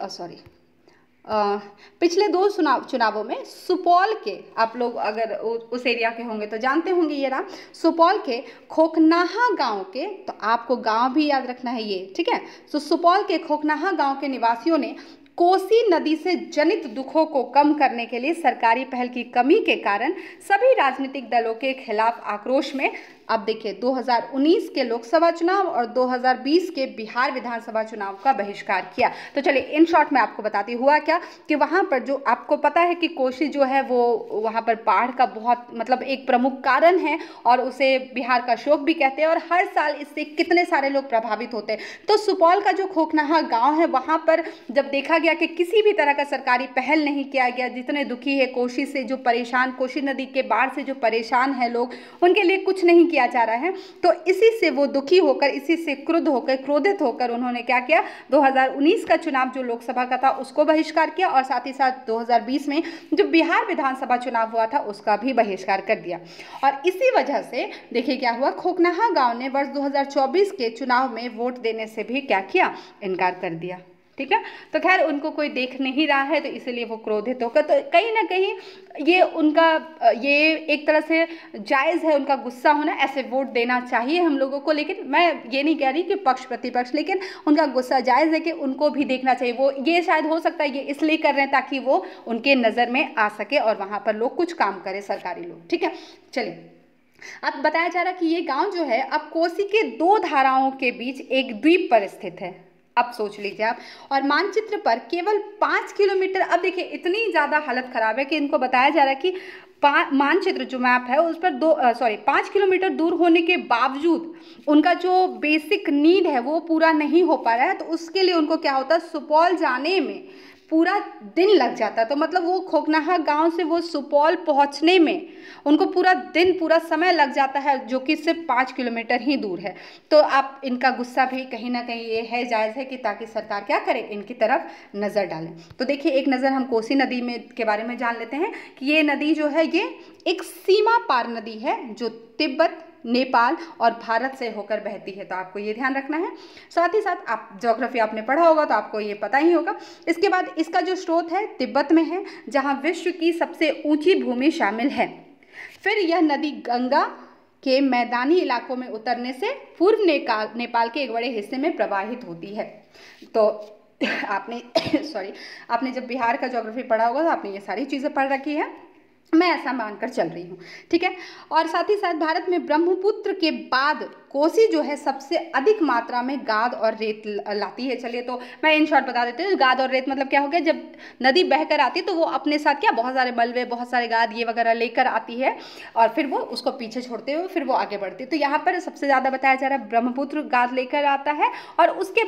A: पिछले 2 चुनावों में सुपौल के, आप लोग अगर उस एरिया के होंगे तो जानते होंगे, ये रहा सुपौल के खोखनाहा गांव के, तो आपको गांव भी याद रखना है ये। ठीक है, तो सुपौल के खोखनाहा गांव के निवासियों ने कोसी नदी से जनित दुखों को कम करने के लिए सरकारी पहल की कमी के कारण सभी राजनीतिक दलों के खिलाफ आक्रोश में, अब देखिए 2019 के लोकसभा चुनाव और 2020 के बिहार विधानसभा चुनाव का बहिष्कार किया। तो चलिए इन शॉर्ट में आपको बताती हुआ क्या कि वहाँ पर जो आपको पता है कि कोसी जो है वो वहाँ पर बाढ़ का बहुत मतलब एक प्रमुख कारण है और उसे बिहार का शोक भी कहते हैं और हर साल इससे कितने सारे लोग प्रभावित होते हैं। तो सुपौल का जो खोखनाहा गाँव है वहाँ पर जब देखा गया कि किसी भी तरह का सरकारी पहल नहीं किया गया, जितने दुखी है कोसी से जो परेशान, कोसी नदी के बाढ़ से जो परेशान है लोग, उनके लिए कुछ नहीं किया जा रहा है, तो इसी से वो दुखी होकर, इसी से क्रोधित होकर उन्होंने क्या किया, 2019 का चुनाव जो लोकसभा का था उसको बहिष्कार किया और साथ ही साथ 2020 में जो बिहार विधानसभा चुनाव हुआ था उसका भी बहिष्कार कर दिया। और इसी वजह से देखिए क्या हुआ, खोखनाहा गांव ने वर्ष 2024 के चुनाव में वोट देने से भी क्या किया, इनकार कर दिया। ठीक है, तो खैर उनको कोई देख नहीं रहा है तो इसलिए वो क्रोधित होकर, तो कहीं ना कहीं ये उनका ये एक तरह से जायज़ है उनका गुस्सा होना, ऐसे वोट देना चाहिए हम लोगों को, लेकिन मैं ये नहीं कह रही कि पक्ष प्रतिपक्ष, लेकिन उनका गुस्सा जायज़ है कि उनको भी देखना चाहिए। वो ये शायद हो सकता है ये इसलिए कर रहे हैं ताकि वो उनके नज़र में आ सके और वहाँ पर लोग कुछ काम करें, सरकारी लोग। ठीक है, चलिए अब बताया जा रहा है कि ये गाँव जो है अब कोसी के 2 धाराओं के बीच एक द्वीप पर स्थित है। अब सोच लीजिए आप, और मानचित्र पर केवल 5 किलोमीटर, अब देखिए इतनी ज़्यादा हालत ख़राब है कि इनको बताया जा रहा है कि मानचित्र जो मैप है उस पर 5 किलोमीटर दूर होने के बावजूद उनका जो बेसिक नीड है वो पूरा नहीं हो पा रहा है। तो उसके लिए उनको क्या होता है, सुपौल जाने में पूरा दिन लग जाता है। तो मतलब वो खोखनाहा गांव से वो सुपौल पहुंचने में उनको पूरा दिन, पूरा समय लग जाता है, जो कि सिर्फ 5 किलोमीटर ही दूर है। तो आप इनका गुस्सा भी कहीं ना कहीं ये है, जायज़ है कि ताकि सरकार क्या करे, इनकी तरफ नज़र डालें। तो देखिए एक नज़र हम कोसी नदी में के बारे में जान लेते हैं कि ये नदी जो है ये एक सीमा पार नदी है जो तिब्बत, नेपाल और भारत से होकर बहती है। तो आपको ये ध्यान रखना है। साथ ही साथ आप ज्योग्राफी आपने पढ़ा होगा तो आपको ये पता ही होगा। इसके बाद इसका जो स्रोत है तिब्बत में है, जहाँ विश्व की सबसे ऊंची भूमि शामिल है। फिर यह नदी गंगा के मैदानी इलाकों में उतरने से पूर्व नेपाल के एक बड़े हिस्से में प्रवाहित होती है। तो आपने जब बिहार का ज्योग्राफी पढ़ा होगा तो आपने ये सारी चीज़ें पढ़ रखी है, मैं ऐसा मानकर चल रही हूँ। ठीक है, और साथ ही साथ भारत में ब्रह्मपुत्र के बाद कोसी जो है सबसे अधिक मात्रा में गाद और रेत लाती है। चलिए तो मैं इन शॉर्ट बता देती हूँ, गाद और रेत मतलब क्या हो गया, जब नदी बहकर आती है तो वो अपने साथ क्या बहुत सारे मलबे, बहुत सारे गाद ये वगैरह लेकर आती है और फिर वो उसको पीछे छोड़ते हुए फिर वो आगे बढ़ती है। तो यहाँ पर सबसे ज़्यादा बताया जा रहा है ब्रह्मपुत्र गाद लेकर आता है और उसके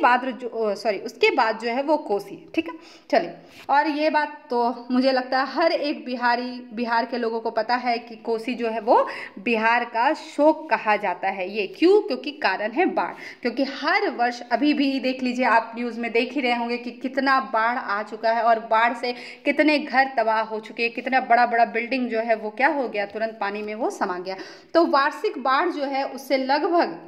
A: बाद जो है वो कोसी। ठीक है, चलिए, और ये बात तो मुझे लगता है हर एक बिहार के लोगों को पता है कि कोसी जो है वो बिहार का शोक कहा जाता है। ये क्यों क्यों? क्योंकि कारण है बाढ़। क्योंकि हर वर्ष अभी भी देख लीजिए, आप न्यूज़ में देख ही रहे होंगे कि कितना बाढ़ आ चुका है और बाढ़ से कितने घर तबाह हो चुके हैं, कितना बड़ा बड़ा बिल्डिंग जो है वो क्या हो गया, तुरंत पानी में वो समा गया। तो वार्षिक बाढ़ जो है उससे लगभग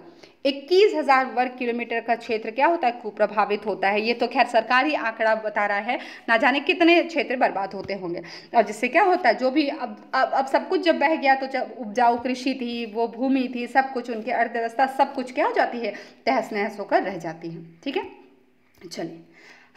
A: 21,000 वर्ग किलोमीटर का क्षेत्र क्या होता है, कुप्रभावित होता है। ये तो खैर सरकारी आंकड़ा बता रहा है, ना जाने कितने क्षेत्र बर्बाद होते होंगे। और जिससे क्या होता है, जो भी अब सब कुछ जब बह गया तो जब उपजाऊ कृषि थी, वो भूमि थी, सब कुछ, उनकी अर्थव्यवस्था सब कुछ क्या हो जाती है, तहस नहस होकर रह जाती है। ठीक है, चलिए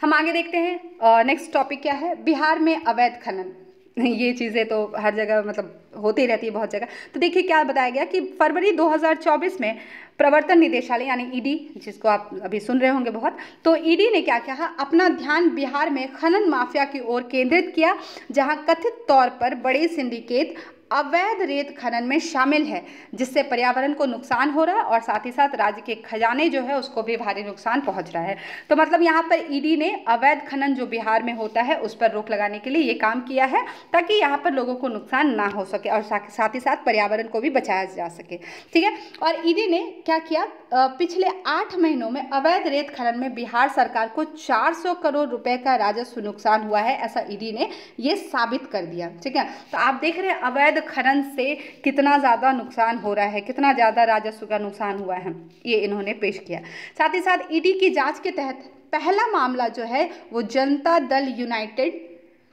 A: हम आगे देखते हैं। नेक्स्ट टॉपिक क्या है, बिहार में अवैध खनन। ये चीज़ें तो हर जगह मतलब होती रहती है, बहुत जगह। तो देखिए क्या बताया गया कि फरवरी 2024 में प्रवर्तन निदेशालय यानी ईडी, जिसको आप अभी सुन रहे होंगे बहुत, तो ईडी ने क्या किया, अपना ध्यान बिहार में खनन माफिया की ओर केंद्रित किया, जहां कथित तौर पर बड़े सिंडिकेट अवैध रेत खनन में शामिल है, जिससे पर्यावरण को नुकसान हो रहा है और साथ ही साथ राज्य के खजाने जो है उसको भी भारी नुकसान पहुंच रहा है। तो मतलब यहाँ पर ईडी ने अवैध खनन जो बिहार में होता है उस पर रोक लगाने के लिए ये काम किया है, ताकि यहाँ पर लोगों को नुकसान ना हो सके और साथ ही साथ पर्यावरण को भी बचाया जा सके। ठीक है, और ईडी ने क्या किया, पिछले 8 महीनों में अवैध रेत खनन में बिहार सरकार को 400 करोड़ रुपए का राजस्व नुकसान हुआ है, ऐसा ईडी ने ये साबित कर दिया। ठीक है, तो आप देख रहे हैं अवैध खनन से कितना ज़्यादा नुकसान हो रहा है, कितना ज़्यादा राजस्व का नुकसान हुआ है, ये इन्होंने पेश किया। साथ ही साथ ईडी की जांच के तहत पहला मामला जो है वो जनता दल यूनाइटेड,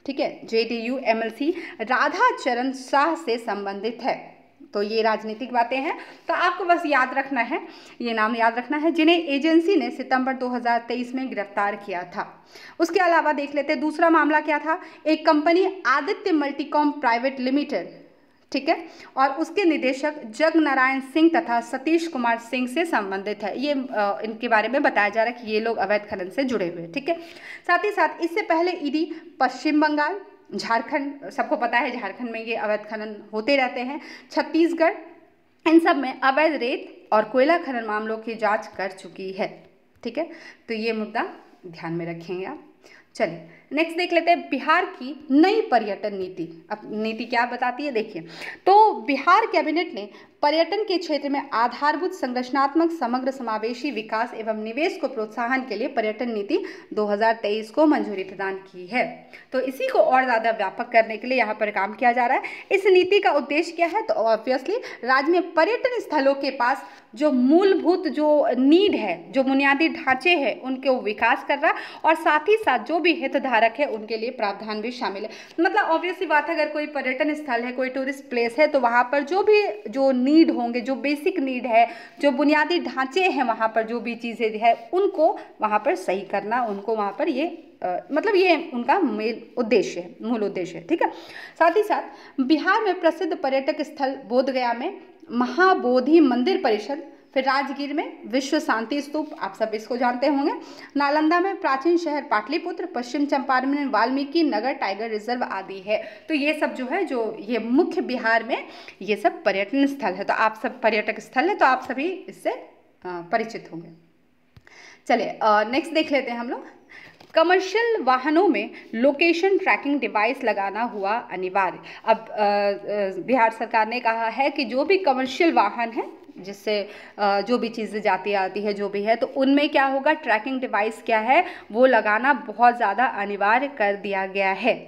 A: ठीक है, JDU MLC राधा चरण शाह से संबंधित है। तो ये राजनीतिक बातें हैं, तो आपको बस याद रखना है, ये नाम याद रखना है, जिन्हें एजेंसी ने सितंबर 2023 में गिरफ्तार किया था। उसके अलावा देख लेते हैं दूसरा मामला क्या था, एक कंपनी आदित्य मल्टीकॉम प्राइवेट लिमिटेड, ठीक है, और उसके निदेशक जग नारायण सिंह तथा सतीश कुमार सिंह से संबंधित है। ये इनके बारे में बताया जा रहा है कि ये लोग अवैध खनन से जुड़े हुए। ठीक है, साथ ही साथ इससे पहले ईडी पश्चिम बंगाल, झारखंड, सबको पता है झारखंड में ये अवैध खनन होते रहते हैं, छत्तीसगढ़, इन सब में अवैध रेत और कोयला खनन मामलों की जांच कर चुकी है। ठीक है, तो ये मुद्दा ध्यान में रखेंगे आप। चलिए नेक्स्ट देख लेते हैं बिहार की नई पर्यटन नीति। अब नीति क्या बताती है, देखिए, तो बिहार कैबिनेट ने पर्यटन के क्षेत्र में आधारभूत संरचनात्मक समग्र समावेशी विकास एवं निवेश को प्रोत्साहन के लिए पर्यटन नीति 2023 को मंजूरी प्रदान की है। तो इसी को और ज़्यादा व्यापक करने के लिए यहाँ पर काम किया जा रहा है। इस नीति का उद्देश्य क्या है, तो ऑब्वियसली राज्य में पर्यटन स्थलों के पास जो मूलभूत जो नीड है, जो बुनियादी ढांचे हैं, उनके विकास कर रहा, और साथ ही साथ जो भी हितधारक है उनके लिए प्रावधान भी शामिल है। मतलब ऑब्वियसली बात है, अगर कोई पर्यटन स्थल है, कोई टूरिस्ट प्लेस है, तो वहाँ पर जो भी जो नीड होंगे, जो बेसिक नीड है, जो बुनियादी ढांचे हैं, वहाँ पर जो भी चीज़ें हैं उनको वहाँ पर सही करना, उनको वहाँ पर ये मतलब ये उनका उद्देश्य है, मूल उद्देश्य है। ठीक है, साथ ही साथ बिहार में प्रसिद्ध पर्यटक स्थल बोधगया में महाबोधि मंदिर परिषद, फिर राजगीर में विश्व शांति स्तूप, आप सब इसको जानते होंगे, नालंदा में प्राचीन शहर पाटलिपुत्र, पश्चिम चंपारण में वाल्मीकि नगर टाइगर रिजर्व आदि है। तो ये सब जो है, जो ये मुख्य बिहार में ये सब पर्यटन स्थल है। तो आप सब पर्यटक स्थल है, तो आप सभी इससे परिचित होंगे। चलिए नेक्स्ट देख लेते हैं हम लोग, कमर्शियल वाहनों में लोकेशन ट्रैकिंग डिवाइस लगाना हुआ अनिवार्य। अब बिहार सरकार ने कहा है कि जो भी कमर्शियल वाहन है, जिससे जो भी चीज़ें जाती आती है, जो भी है, तो उनमें क्या होगा, ट्रैकिंग डिवाइस क्या है वो लगाना बहुत ज़्यादा अनिवार्य कर दिया गया है।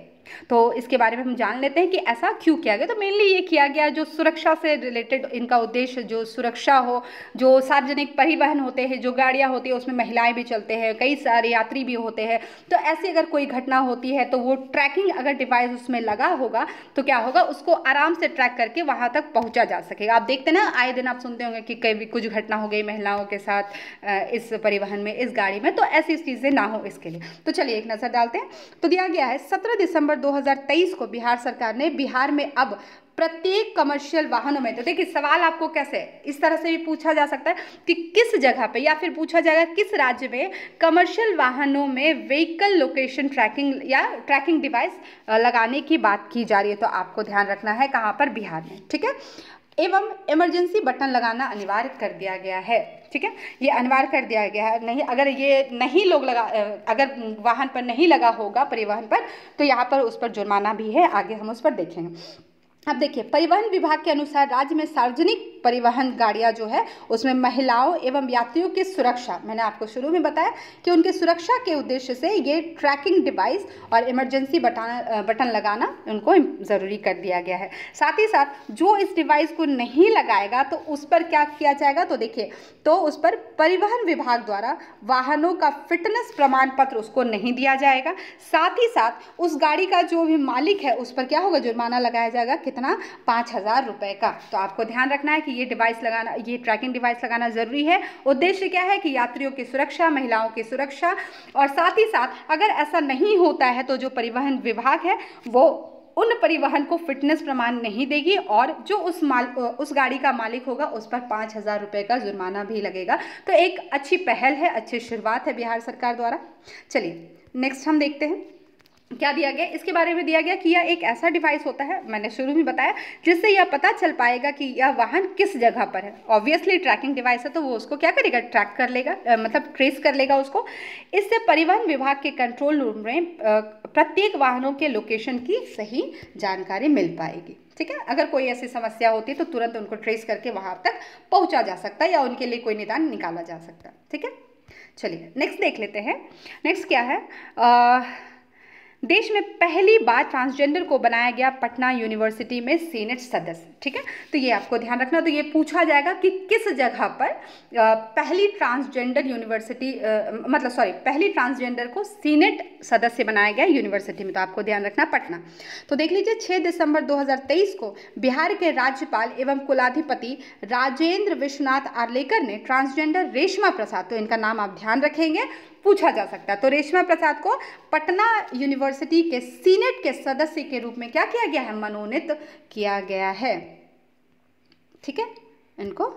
A: तो इसके बारे में हम जान लेते हैं कि ऐसा क्यों किया गया। तो मेनली ये किया गया जो सुरक्षा से रिलेटेड, इनका उद्देश्य जो सुरक्षा हो, जो सार्वजनिक परिवहन होते हैं, जो गाड़ियाँ होती है उसमें महिलाएं भी चलते हैं, कई सारे यात्री भी होते हैं, तो ऐसी अगर कोई घटना होती है तो वो ट्रैकिंग अगर डिवाइस उसमें लगा होगा तो क्या होगा, उसको आराम से ट्रैक करके वहाँ तक पहुँचा जा सकेगा। आप देखते ना, आए दिन आप सुनते होंगे कि कभी कुछ घटना हो गई महिलाओं के साथ इस परिवहन में, इस गाड़ी में, तो ऐसी चीज़ें ना हो इसके लिए। तो चलिए एक नज़र डालते हैं। तो दिया गया है 17 दिसंबर 2023 को बिहार सरकार ने बिहार में अब प्रत्येक कमर्शियल वाहनों में, तो देखिए सवाल आपको कैसे इस तरह से भी पूछा जा सकता है कि किस जगह पे, या फिर पूछा जाएगा किस राज्य में कमर्शियल वाहनों में व्हीकल लोकेशन ट्रैकिंग या ट्रैकिंग डिवाइस लगाने की बात की जा रही है। तो आपको ध्यान रखना है कहाँ पर, बिहार में। ठीक है, एवं इमरजेंसी बटन लगाना अनिवार्य कर दिया गया है। ठीक है, ये अनिवार्य कर दिया गया है। नहीं, अगर ये नहीं लोग लगा, अगर वाहन पर नहीं लगा होगा, परिवहन पर, तो यहाँ पर उस पर जुर्माना भी है, आगे हम उस पर देखेंगे। अब देखिए, परिवहन विभाग के अनुसार राज्य में सार्वजनिक परिवहन गाड़ियाँ जो है उसमें महिलाओं एवं यात्रियों की सुरक्षा, मैंने आपको शुरू में बताया कि उनकी सुरक्षा के उद्देश्य से ये ट्रैकिंग डिवाइस और इमरजेंसी बटन लगाना उनको ज़रूरी कर दिया गया है। साथ ही साथ जो इस डिवाइस को नहीं लगाएगा तो उस पर क्या किया जाएगा, तो देखिए, तो उस पर परिवहन विभाग द्वारा वाहनों का फिटनेस प्रमाण पत्र उसको नहीं दिया जाएगा। साथ ही साथ उस गाड़ी का जो भी मालिक है उस पर क्या होगा, जुर्माना लगाया जाएगा, कितना, 5,000 रुपये का। तो आपको ध्यान रखना है कि ये डिवाइस लगाना, ये ट्रैकिंग डिवाइस लगाना ज़रूरी है। उद्देश्य क्या है कि यात्रियों की सुरक्षा, महिलाओं की सुरक्षा, और साथ ही साथ अगर ऐसा नहीं होता है तो जो परिवहन विभाग है वो उन परिवहन को फिटनेस प्रमाण नहीं देगी और जो उस गाड़ी का मालिक होगा उस पर 5,000 रुपये का जुर्माना भी लगेगा। तो एक अच्छी पहल है, अच्छी शुरुआत है बिहार सरकार द्वारा। चलिए नेक्स्ट हम देखते हैं क्या दिया गया। इसके बारे में दिया गया कि यह एक ऐसा डिवाइस होता है, मैंने शुरू में बताया, जिससे यह पता चल पाएगा कि यह वाहन किस जगह पर है। ऑब्वियसली ट्रैकिंग डिवाइस है तो वो उसको क्या करेगा, ट्रैक कर लेगा, मतलब ट्रेस कर लेगा उसको। इससे परिवहन विभाग के कंट्रोल रूम में प्रत्येक वाहनों के लोकेशन की सही जानकारी मिल पाएगी। ठीक है, अगर कोई ऐसी समस्या होती है तो तुरंत उनको ट्रेस करके वहाँ तक पहुँचा जा सकता है या उनके लिए कोई निदान निकाला जा सकता है। ठीक है, चलिए नेक्स्ट देख लेते हैं। नेक्स्ट क्या है, देश में पहली बार ट्रांसजेंडर को बनाया गया पटना यूनिवर्सिटी में सीनेट सदस्य। ठीक है, तो ये आपको ध्यान रखना। तो ये पूछा जाएगा कि किस जगह पर पहली ट्रांसजेंडर यूनिवर्सिटी पहली ट्रांसजेंडर को सीनेट सदस्य बनाया गया यूनिवर्सिटी में। तो आपको ध्यान रखना पटना। तो देख लीजिए 6 दिसंबर 2023 को बिहार के राज्यपाल एवं कुलाधिपति राजेंद्र विश्वनाथ आर्लेकर ने ट्रांसजेंडर रेशमा प्रसाद, तो इनका नाम आप ध्यान रखेंगे, पूछा जा सकता है। तो रेशमा प्रसाद को पटना यूनिवर्सिटी के सीनेट के सदस्य के रूप में क्या किया गया है, मनोनीत किया गया है। ठीक है, इनको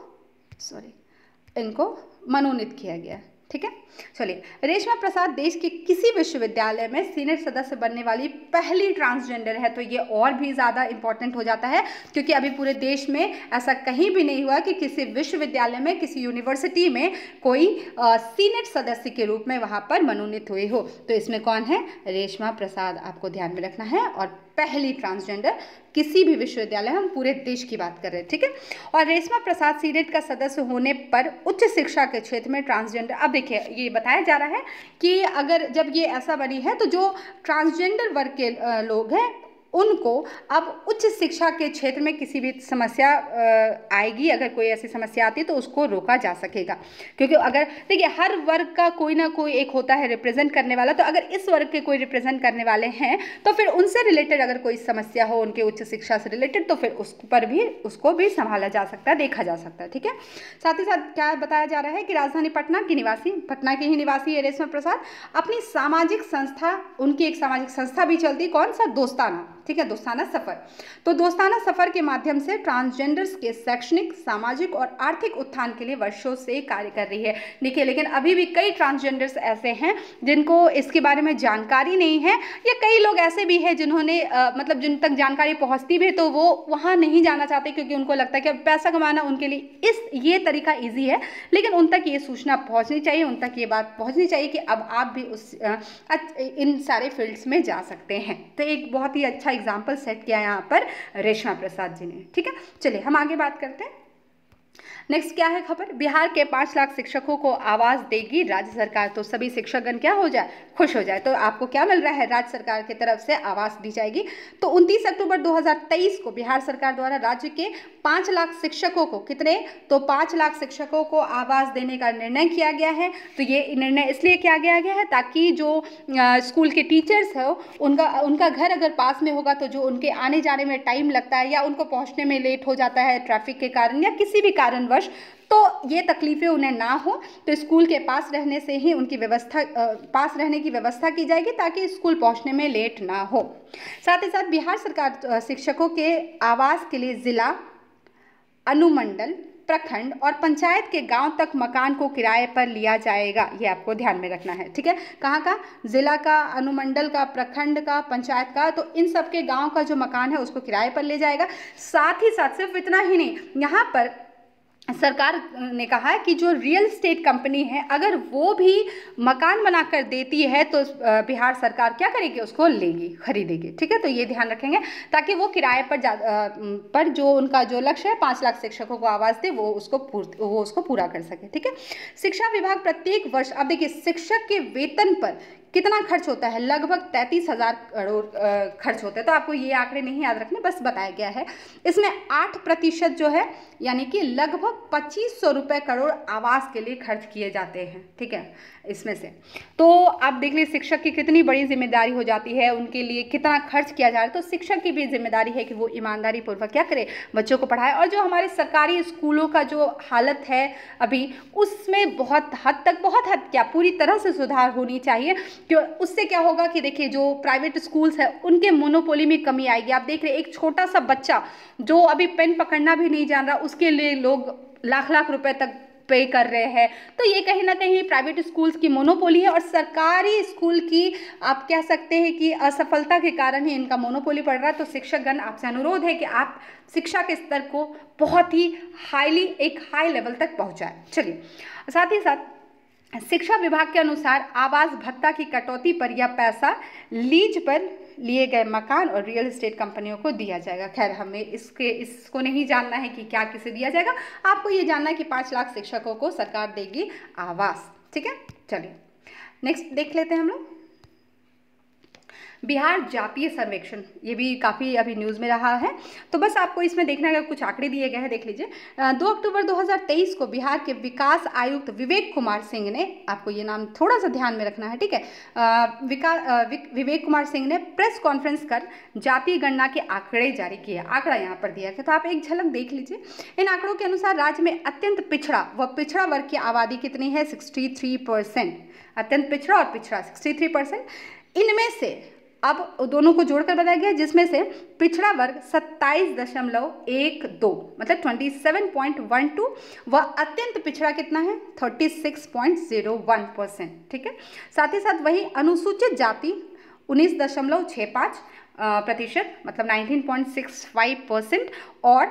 A: मनोनीत किया गया। ठीक है, चलिए, रेशमा प्रसाद देश के किसी विश्वविद्यालय में सीनेट सदस्य बनने वाली पहली ट्रांसजेंडर है। तो ये और भी ज़्यादा इंपॉर्टेंट हो जाता है क्योंकि अभी पूरे देश में ऐसा कहीं भी नहीं हुआ कि किसी विश्वविद्यालय में, किसी यूनिवर्सिटी में कोई सीनेट सदस्य के रूप में वहाँ पर मनोनीत हुए हो। तो इसमें कौन है, रेशमा प्रसाद, आपको ध्यान में रखना है। और पहली ट्रांसजेंडर किसी भी विश्वविद्यालय, हम पूरे देश की बात कर रहे हैं। ठीक है, और रेशमा प्रसाद सीनेट का सदस्य होने पर उच्च शिक्षा के क्षेत्र में ट्रांसजेंडर, अब देखिए ये बताया जा रहा है कि अगर जब ये ऐसा बनी है तो जो ट्रांसजेंडर वर्ग के लोग हैं उनको अब उच्च शिक्षा के क्षेत्र में किसी भी समस्या आएगी, अगर कोई ऐसी समस्या आती है तो उसको रोका जा सकेगा। क्योंकि अगर देखिए हर वर्ग का कोई ना कोई एक होता है रिप्रेजेंट करने वाला, तो अगर इस वर्ग के कोई रिप्रेजेंट करने वाले हैं तो फिर उनसे रिलेटेड अगर कोई समस्या हो उनके उच्च शिक्षा से रिलेटेड, तो फिर उसको भी संभाला जा सकता है, देखा जा सकता है। ठीक है, साथ ही साथ क्या बताया जा रहा है कि राजधानी पटना की निवासी, पटना की ही निवासी है रेशमा प्रसाद, अपनी सामाजिक संस्था, उनकी एक सामाजिक संस्था भी चलती, कौन सा, दोस्ताना। ठीक है, दोस्ताना सफ़र। तो दोस्ताना सफ़र के माध्यम से ट्रांसजेंडर्स के शैक्षणिक, सामाजिक और आर्थिक उत्थान के लिए वर्षों से कार्य कर रही है। देखिए, लेकिन अभी भी कई ट्रांसजेंडर्स ऐसे हैं जिनको इसके बारे में जानकारी नहीं है, या कई लोग ऐसे भी हैं जिन्होंने मतलब जिन तक जानकारी पहुंचती भी तो वो वहाँ नहीं जाना चाहते क्योंकि उनको लगता है कि पैसा कमाना उनके लिए ये तरीका ईजी है। लेकिन उन तक ये सूचना पहुँचनी चाहिए, उन तक ये बात पहुँचनी चाहिए कि अब आप भी इन सारे फील्ड्स में जा सकते हैं। तो एक बहुत ही अच्छा एग्जाम्पल सेट किया यहाँ पर रेशमा प्रसाद जी ने। ठीक है, चलिए हम आगे बात करते हैं। नेक्स्ट क्या है खबर, बिहार के 5 लाख शिक्षकों को आवास देगी राज्य सरकार। तो सभी शिक्षकगण क्या हो जाए, खुश हो जाए। तो आपको क्या मिल रहा है, राज्य सरकार की तरफ से आवास दी जाएगी। तो 29 अक्टूबर 2023 को बिहार सरकार द्वारा राज्य के 5 लाख शिक्षकों को, कितने, तो 5 लाख शिक्षकों को आवास देने का निर्णय किया गया है। तो ये निर्णय इसलिए किया गया है ताकि जो स्कूल के टीचर्स हो उनका घर अगर पास में होगा तो जो उनके आने जाने में टाइम लगता है या उनको पहुँचने में लेट हो जाता है ट्रैफिक के कारण या किसी भी कारणवश, तो ये तकलीफें उन्हें ना हो, तो स्कूल के पास रहने से ही उनकी पास रहने की व्यवस्था की जाएगी ताकि स्कूल पहुंचने में लेट ना हो। साथ ही साथ बिहार सरकार शिक्षकों के आवास के लिए जिला, अनुमंडल, प्रखंड और पंचायत के गांव तक मकान को किराए पर लिया जाएगा। ये आपको ध्यान में रखना है। ठीक है, कहाँ का, जिला का, अनुमंडल का, प्रखंड का, पंचायत का, तो इन सब के गाँव का जो मकान है उसको किराए पर ले जाएगा। साथ ही साथ सिर्फ इतना ही नहीं, यहाँ पर सरकार ने कहा है कि जो रियल एस्टेट कंपनी है अगर वो भी मकान बनाकर देती है तो बिहार सरकार क्या करेगी, उसको लेगी, खरीदेगी। ठीक है, तो ये ध्यान रखेंगे ताकि वो किराए पर जो उनका जो लक्ष्य है 5 लाख शिक्षकों को आवास दे वो उसको पूरा कर सके। ठीक है, शिक्षा विभाग प्रत्येक वर्ष, अब देखिए शिक्षक के वेतन पर कितना खर्च होता है, लगभग 33,000 करोड़ खर्च होता है। तो आपको ये आंकड़े नहीं याद रखने, बस बताया गया है। इसमें 8% जो है यानी कि लगभग 2500 रुपये करोड़ आवास के लिए खर्च किए जाते हैं। ठीक है, इसमें से तो आप देख लीजिए शिक्षक की कितनी बड़ी जिम्मेदारी हो जाती है, उनके लिए कितना खर्च किया जा रहा है। तो शिक्षक की भी जिम्मेदारी है कि वो ईमानदारी पूर्वक क्या करे, बच्चों को पढ़ाए। और जो हमारे सरकारी स्कूलों का जो हालत है अभी, उसमें बहुत हद क्या पूरी तरह से सुधार होनी चाहिए। क्यों, उससे क्या होगा कि देखिए जो प्राइवेट स्कूल्स है उनके मोनोपोली में कमी आएगी। आप देख रहे हैं एक छोटा सा बच्चा जो अभी पेन पकड़ना भी नहीं जान रहा, उसके लिए लोग लाख रुपए तक पे कर रहे हैं। तो ये कहीं ना कहीं प्राइवेट स्कूल्स की मोनोपोली है और सरकारी स्कूल की आप कह सकते हैं कि असफलता के कारण ही इनका मोनोपोली पड़ रहा है। तो शिक्षकगण आपसे अनुरोध है कि आप शिक्षा के स्तर को बहुत ही एक हाई लेवल तक पहुंचाएं। चलिए, साथ ही साथ शिक्षा विभाग के अनुसार आवास भत्ता की कटौती पर यह पैसा लीज पर लिए गए मकान और रियल एस्टेट कंपनियों को दिया जाएगा। खैर हमें इसको नहीं जानना है कि क्या किसे दिया जाएगा, आपको ये जानना है कि 5 लाख शिक्षकों को सरकार देगी आवास। ठीक है, चलिए नेक्स्ट देख लेते हैं हम लोग। बिहार जातीय सर्वेक्षण, ये भी काफ़ी अभी न्यूज़ में रहा है। तो बस आपको इसमें देखना है, कुछ आंकड़े दिए गए हैं, देख लीजिए। 2 अक्टूबर 2023 को बिहार के विकास आयुक्त विवेक कुमार सिंह ने, आपको ये नाम थोड़ा सा ध्यान में रखना है, ठीक है, विवेक कुमार सिंह ने प्रेस कॉन्फ्रेंस कर जातीय गणना के आंकड़े जारी किए। आंकड़ा यहाँ पर दिया गया, तो आप एक झलक देख लीजिए। इन आंकड़ों के अनुसार राज्य में अत्यंत पिछड़ा वर्ग की आबादी कितनी है, 63%। अत्यंत पिछड़ा और पिछड़ा 63%। इनमें से अब दोनों को जोड़कर बताया गया, जिसमें से पिछड़ा वर्ग 27.12 मतलब 27.12 व अत्यंत पिछड़ा कितना है 36.01%। ठीक है, साथ ही साथ वही अनुसूचित जाति 19.65% मतलब 19.65% और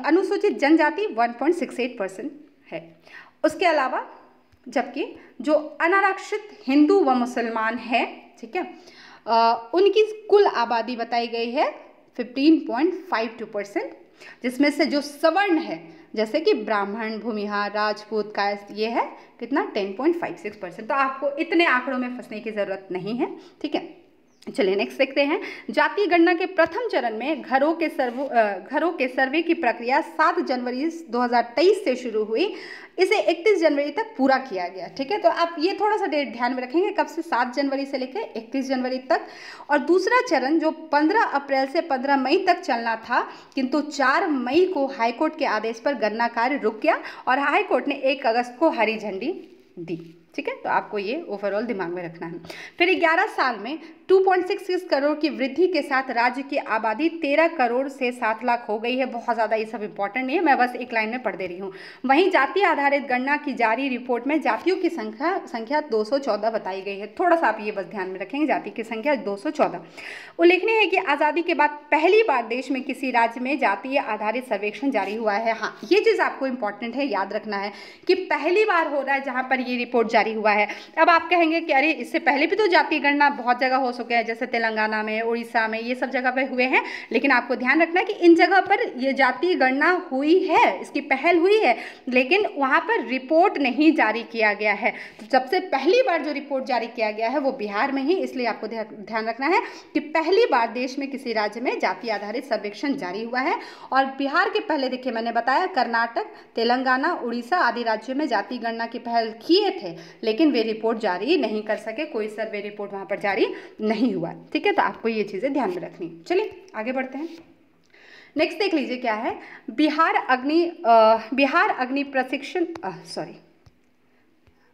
A: अनुसूचित जनजाति 1.68% है। उसके अलावा जबकि जो अनारक्षित हिंदू व मुसलमान है, ठीक है, उनकी कुल आबादी बताई गई है 15.52%, जिसमें से जो सवर्ण है जैसे कि ब्राह्मण, भूमिहार, राजपूत, कायस्थ, ये है कितना 10.56%। तो आपको इतने आंकड़ों में फंसने की ज़रूरत नहीं है। ठीक है, चलिए नेक्स्ट देखते हैं। जातीय गणना के प्रथम चरण में घरों के सर्वे की प्रक्रिया 7 जनवरी 2023 से शुरू हुई, इसे 31 जनवरी तक पूरा किया गया। ठीक है, तो आप ये थोड़ा सा डेट ध्यान में रखेंगे, कब से 7 जनवरी से लेकर 31 जनवरी तक। और दूसरा चरण जो 15 अप्रैल से 15 मई तक चलना था, किंतु 4 मई को हाईकोर्ट के आदेश पर गणना कार्य रुक गया और हाईकोर्ट ने 1 अगस्त को हरी झंडी दी। ठीक है, तो आपको ये ओवरऑल दिमाग में रखना है। फिर 11 साल में 2.66 करोड़ की वृद्धि के साथ राज्य की आबादी 13 करोड़ से 7 लाख हो गई है। बहुत ज़्यादा ये सब इंपॉर्टेंट नहीं है, मैं बस एक लाइन में पढ़ दे रही हूँ। वहीं जातीय आधारित गणना की जारी रिपोर्ट में जातियों की संख्या 214 बताई गई है। थोड़ा सा आप ये बस ध्यान में रखेंगे, जाति की संख्या 214। उल्लेखनीय है कि आज़ादी के बाद पहली बार देश में किसी राज्य में जातीय आधारित सर्वेक्षण जारी हुआ है। हाँ, ये चीज़ आपको इंपॉर्टेंट है, याद रखना है कि पहली बार हो रहा है जहाँ पर ये रिपोर्ट जारी हुआ है। अब आप कहेंगे कि अरे इससे पहले भी तो जातीय गणना बहुत जगह हो चुके हैं, जैसे तेलंगाना में, उड़ीसा में, ये सब जगह पे हुए हैं, लेकिन आपको ध्यान रखना है कि इन जगह पर ये जातीय गणना हुई है, इसकी पहल हुई है, लेकिन वहाँ पर रिपोर्ट नहीं जारी किया गया है। तो सबसे पहली बार जो रिपोर्ट जारी किया गया है वो बिहार में ही, इसलिए आपको ध्यान रखना है कि पहली बार देश में किसी राज्य में जातीय आधारित सर्वेक्षण जारी हुआ है। और बिहार के पहले देखिए मैंने बताया कर्नाटक, तेलंगाना, उड़ीसा आदि राज्यों में जातीय गणना की पहल किए थे, लेकिन वे रिपोर्ट जारी नहीं कर सके, कोई सर्वे रिपोर्ट वहाँ पर जारी नहीं हुआ। ठीक है, तो आपको ये चीज़ें ध्यान में रखनी। चलिए आगे बढ़ते हैं। नेक्स्ट देख लीजिए क्या है, बिहार अग्नि प्रशिक्षण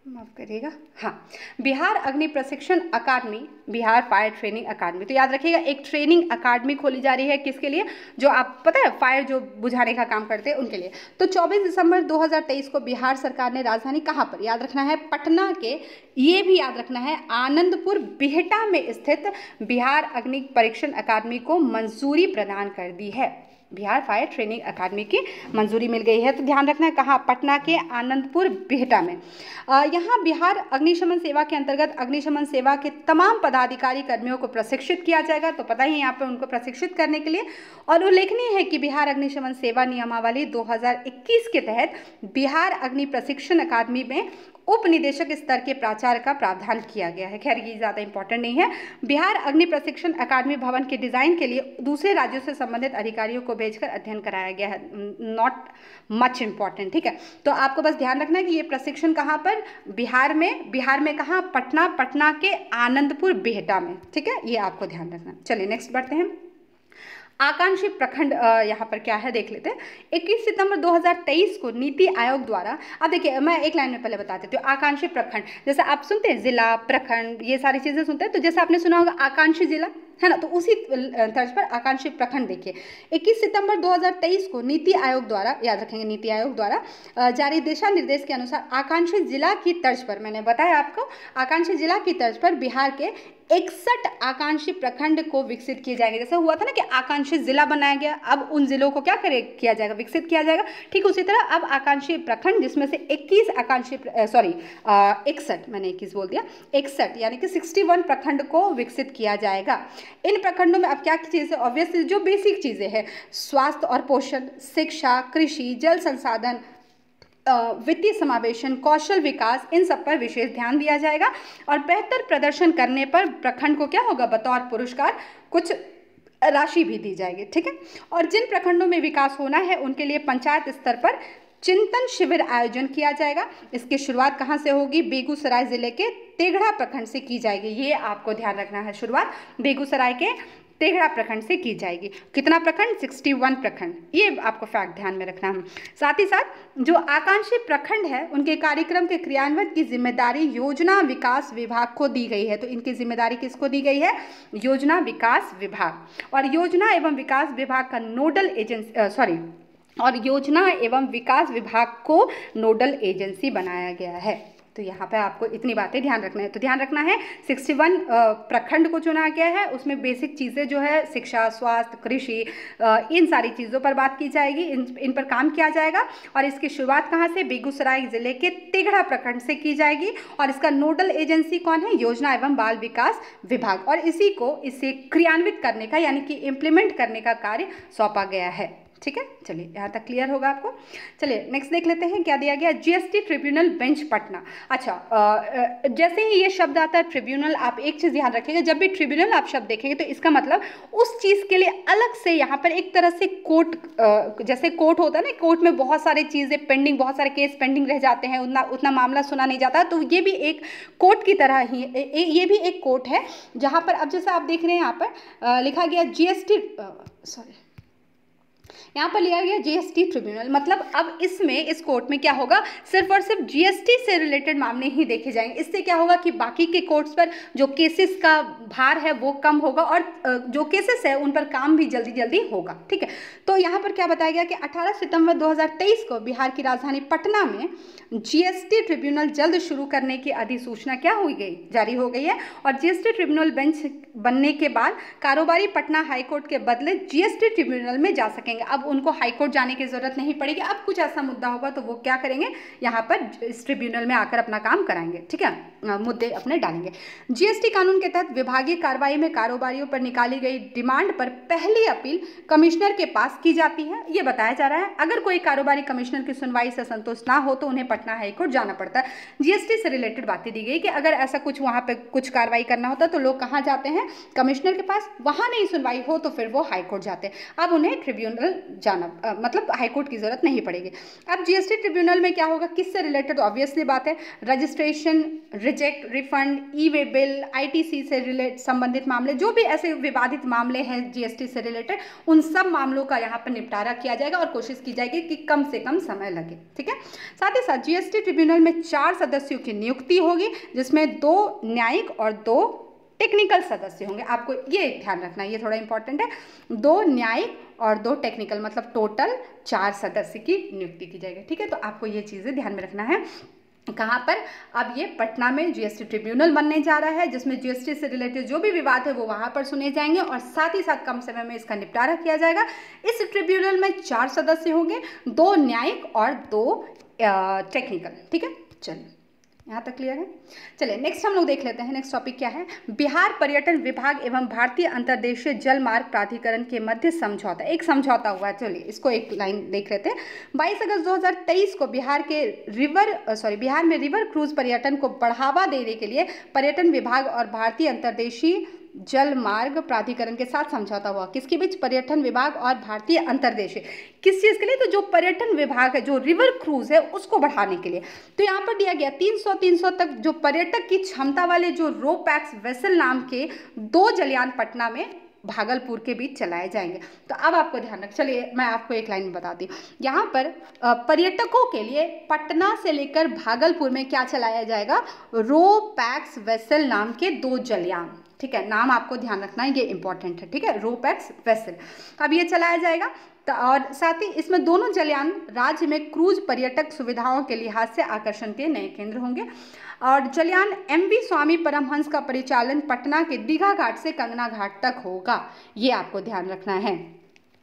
A: माफ करिएगा, हाँ, बिहार अग्नि प्रशिक्षण अकादमी, बिहार फायर ट्रेनिंग अकादमी। तो याद रखिएगा एक ट्रेनिंग अकादमी खोली जा रही है, किसके लिए, जो आप पता है फायर जो बुझाने का काम करते हैं उनके लिए। तो 24 दिसंबर 2023 को बिहार सरकार ने राजधानी कहाँ पर, याद रखना है पटना के, ये भी याद रखना है आनंदपुर बिहटा में स्थित बिहार अग्नि परीक्षण अकादमी को मंजूरी प्रदान कर दी है। बिहार फायर ट्रेनिंग अकादमी की मंजूरी मिल गई है। तो ध्यान रखना है कहाँ, पटना के आनंदपुर बिहटा में। यहाँ बिहार अग्निशमन सेवा के अंतर्गत अग्निशमन सेवा के तमाम पदाधिकारी कर्मियों को प्रशिक्षित किया जाएगा। तो पता ही यहाँ पे उनको प्रशिक्षित करने के लिए। और उल्लेखनीय है कि बिहार अग्निशमन सेवा नियमावली 2021 के तहत बिहार अग्नि प्रशिक्षण अकादमी में उप निदेशक स्तर के प्राचार्य का प्रावधान किया गया है। खैर ये ज़्यादा इंपॉर्टेंट नहीं है। बिहार अग्नि प्रशिक्षण अकादमी भवन के डिज़ाइन के लिए दूसरे राज्यों से संबंधित अधिकारियों को भेजकर अध्ययन कराया गया है। नॉट मच इम्पॉर्टेंट, ठीक है। तो आपको बस ध्यान रखना है कि ये प्रशिक्षण कहाँ पर, बिहार में कहाँ, पटना के आनंदपुर बिहटा में, ठीक है। ये आपको ध्यान रखना। चलिए नेक्स्ट बढ़ते हैं। आकांक्षी प्रखंड यहाँ पर क्या है देख लेते हैं। 21 सितंबर 2023 को नीति आयोग द्वारा, अब देखिए मैं एक लाइन में पहले बता देती हूँ। आकांक्षी प्रखंड, जैसे आप सुनते हैं जिला, प्रखंड, ये सारी चीज़ें सुनते हैं, तो जैसे आपने सुना होगा आकांक्षी जिला, है ना, तो उसी तर्ज पर आकांक्षी प्रखंड देखिए। 21 सितंबर 2023 को नीति आयोग द्वारा, याद रखेंगे नीति आयोग द्वारा जारी दिशा निर्देश के अनुसार आकांक्षी जिला की तर्ज पर, मैंने बताया आपको, आकांक्षी जिला की तर्ज पर बिहार के 61 आकांक्षी प्रखंड को विकसित किए जाएंगे। जैसे हुआ था ना कि आकांक्षी जिला बनाया गया, अब उन जिलों को क्या किया जाएगा, विकसित किया जाएगा। ठीक उसी तरह अब आकांक्षी प्रखंड, जिसमें से 21 आकांक्षी 61, मैंने 21 बोल दिया, 61 यानी कि 61 प्रखंड को विकसित किया जाएगा। इन प्रखंडों में अब क्या चीज़ें, ऑब्वियसली जो बेसिक चीज़ें हैं, स्वास्थ्य और पोषण, शिक्षा, कृषि, जल संसाधन, वित्तीय समावेशन, कौशल विकास, इन सब पर विशेष ध्यान दिया जाएगा। और बेहतर प्रदर्शन करने पर प्रखंड को क्या होगा, बतौर पुरस्कार कुछ राशि भी दी जाएगी, ठीक है। और जिन प्रखंडों में विकास होना है उनके लिए पंचायत स्तर पर चिंतन शिविर आयोजन किया जाएगा। इसकी शुरुआत कहाँ से होगी, बेगूसराय जिले के तेघड़ा प्रखंड से की जाएगी। ये आपको ध्यान रखना है, शुरुआत बेगूसराय के तेघड़ा प्रखंड से की जाएगी। कितना प्रखंड, 61 प्रखंड, ये आपको फैक्ट ध्यान में रखना है। साथ ही साथ जो आकांक्षी प्रखंड है उनके कार्यक्रम के क्रियान्वयन की जिम्मेदारी योजना विकास विभाग को दी गई है। तो इनकी जिम्मेदारी किसको दी गई है, योजना विकास विभाग। और योजना एवं विकास विभाग का नोडल एजेंसी, और योजना एवं विकास विभाग को नोडल एजेंसी बनाया गया है। तो यहाँ पे आपको इतनी बातें ध्यान रखना है। तो ध्यान रखना है 61 प्रखंड को चुना गया है, उसमें बेसिक चीज़ें जो है शिक्षा, स्वास्थ्य, कृषि, इन सारी चीज़ों पर बात की जाएगी, इन पर काम किया जाएगा। और इसकी शुरुआत कहाँ से, बेगूसराय जिले के तेघड़ा प्रखंड से की जाएगी। और इसका नोडल एजेंसी कौन है, योजना एवं बाल विकास विभाग। और इसे क्रियान्वित करने का यानी कि इम्प्लीमेंट करने का कार्य सौंपा गया है, ठीक है। चलिए यहाँ तक क्लियर होगा आपको। चलिए नेक्स्ट देख लेते हैं क्या दिया गया, जीएसटी ट्रिब्यूनल बेंच पटना। अच्छा, जैसे ही ये शब्द आता है ट्रिब्यूनल, आप एक चीज़ ध्यान रखिएगा, जब भी ट्रिब्यूनल आप शब्द देखेंगे तो इसका मतलब उस चीज़ के लिए अलग से यहाँ पर एक तरह से कोर्ट, जैसे कोर्ट होता है ना, कोर्ट में बहुत सारी चीज़ें पेंडिंग, बहुत सारे केस पेंडिंग रह जाते हैं, उतना मामला सुना नहीं जाता, तो ये भी एक कोर्ट की तरह ही, ये भी एक कोर्ट है जहाँ पर अब जैसे आप देख रहे हैं यहाँ पर लिखा गया जीएसटी, यहाँ पर लिया गया जीएसटी ट्रिब्यूनल। मतलब अब इसमें, इस कोर्ट में क्या होगा, सिर्फ और सिर्फ जीएसटी से रिलेटेड मामले ही देखे जाएंगे। इससे क्या होगा कि बाकी के कोर्ट्स पर जो केसेस का भार है वो कम होगा और जो केसेस है उन पर काम भी जल्दी जल्दी होगा, ठीक है। तो यहाँ पर क्या बताया गया कि 18 सितंबर 2023 को बिहार की राजधानी पटना में जीएसटी ट्रिब्यूनल जल्द शुरू करने की अधिसूचना क्या हो गई, जारी हो गई है। और जीएसटी ट्रिब्यूनल बेंच बनने के बाद कारोबारी पटना हाईकोर्ट के बदले जीएसटी ट्रिब्यूनल में जा सकेंगे। अब उनको हाईकोर्ट जाने की जरूरत नहीं पड़ेगी। अब कुछ ऐसा मुद्दा होगा तो वो क्या करेंगे, यहाँ पर इस ट्रिब्यूनल में आकर अपना काम कराएंगे, ठीक है, मुद्दे अपने डालेंगे। जीएसटी कानून के तहत विभागीय कार्रवाई में कारोबारियों पर निकाली गई डिमांड पर पहली अपील कमिश्नर के पास की जाती है, ये बताया जा रहा है। अगर कोई कारोबारी कमिश्नर की सुनवाई से संतुष्ट ना हो तो उन्हें पटना हाईकोर्ट जाना पड़ता है। जीएसटी से रिलेटेड बातें दी गई कि अगर ऐसा कुछ वहाँ पे कुछ कार्रवाई करना होता तो लोग कहाँ जाते हैं, कमिश्नर के पास। वहाँ नहीं सुनवाई हो तो फिर वो हाईकोर्ट जाते हैं। अब उन्हें ट्रिब्यूनल जाना मतलब हाईकोर्ट की जरूरत नहीं पड़ेगी। अब जीएसटी ट्रिब्यूनल में क्या होगा, किससे रिलेटेड, ऑब्वियसली बात है रजिस्ट्रेशन, रिजेक्ट, रिफंड, ई वे बिल, आईटीसी से संबंधित मामले, जो भी ऐसे विवादित मामले हैं जीएसटी से रिलेटेड, उन सब मामलों का यहाँ पर निपटारा किया जाएगा और कोशिश की जाएगी कि कम से कम समय लगे, ठीक है। साथ ही साथ जीएसटी ट्रिब्यूनल में 4 सदस्यों की नियुक्ति होगी, जिसमें 2 न्यायिक और 2 टेक्निकल सदस्य होंगे। आपको ये ध्यान रखना है, ये थोड़ा इंपॉर्टेंट है। 2 न्यायिक और 2 टेक्निकल, मतलब टोटल 4 सदस्य की नियुक्ति की जाएगी, ठीक है। तो आपको ये चीज़ें ध्यान में रखना है। कहाँ पर? अब ये पटना में जीएसटी ट्रिब्यूनल बनने जा रहा है, जिसमें जीएसटी से रिलेटेड जो भी विवाद है वो वहाँ पर सुने जाएंगे और साथ ही साथ कम समय में इसका निपटारा किया जाएगा। इस ट्रिब्यूनल में 4 सदस्य होंगे, 2 न्यायिक और 2 टेक्निकल। ठीक है, चलिए यहाँ तक क्लियर है। चलिए नेक्स्ट हम लोग देख लेते हैं, नेक्स्ट टॉपिक क्या है। बिहार पर्यटन विभाग एवं भारतीय अंतर्देशीय जल मार्ग प्राधिकरण के मध्य समझौता, एक समझौता हुआ है। चलिए इसको एक लाइन देख लेते हैं। 22 अगस्त 2023 को बिहार में रिवर क्रूज पर्यटन को बढ़ावा देने के लिए पर्यटन विभाग और भारतीय अंतर्देशीय जल मार्ग प्राधिकरण के साथ समझौता हुआ। किसके बीच? पर्यटन विभाग और भारतीय अंतर्देशीय। किस चीज़ के लिए? तो जो पर्यटन विभाग है, जो रिवर क्रूज है, उसको बढ़ाने के लिए। तो यहाँ पर दिया गया 300 तक जो पर्यटक की क्षमता वाले जो रो पैक्स वेसल नाम के 2 जलयान पटना में भागलपुर के बीच चलाए जाएंगे। तो अब आपको ध्यान रख, चलिए मैं आपको एक लाइन बताती हूँ। यहाँ पर पर्यटकों के लिए पटना से लेकर भागलपुर में क्या चलाया जाएगा? रो पैक्स वेसल नाम के 2 जलयान। ठीक है, नाम आपको ध्यान रखना है, ये इंपॉर्टेंट है। ठीक है, रो पैक्स वेसल अब ये चलाया जाएगा। और साथ ही इसमें दोनों जलयान राज्य में क्रूज पर्यटक सुविधाओं के लिहाज से आकर्षण के नए केंद्र होंगे। और जलयान एमवी स्वामी परमहंस का परिचालन पटना के दीघा घाट से कंगना घाट तक होगा, ये आपको ध्यान रखना है।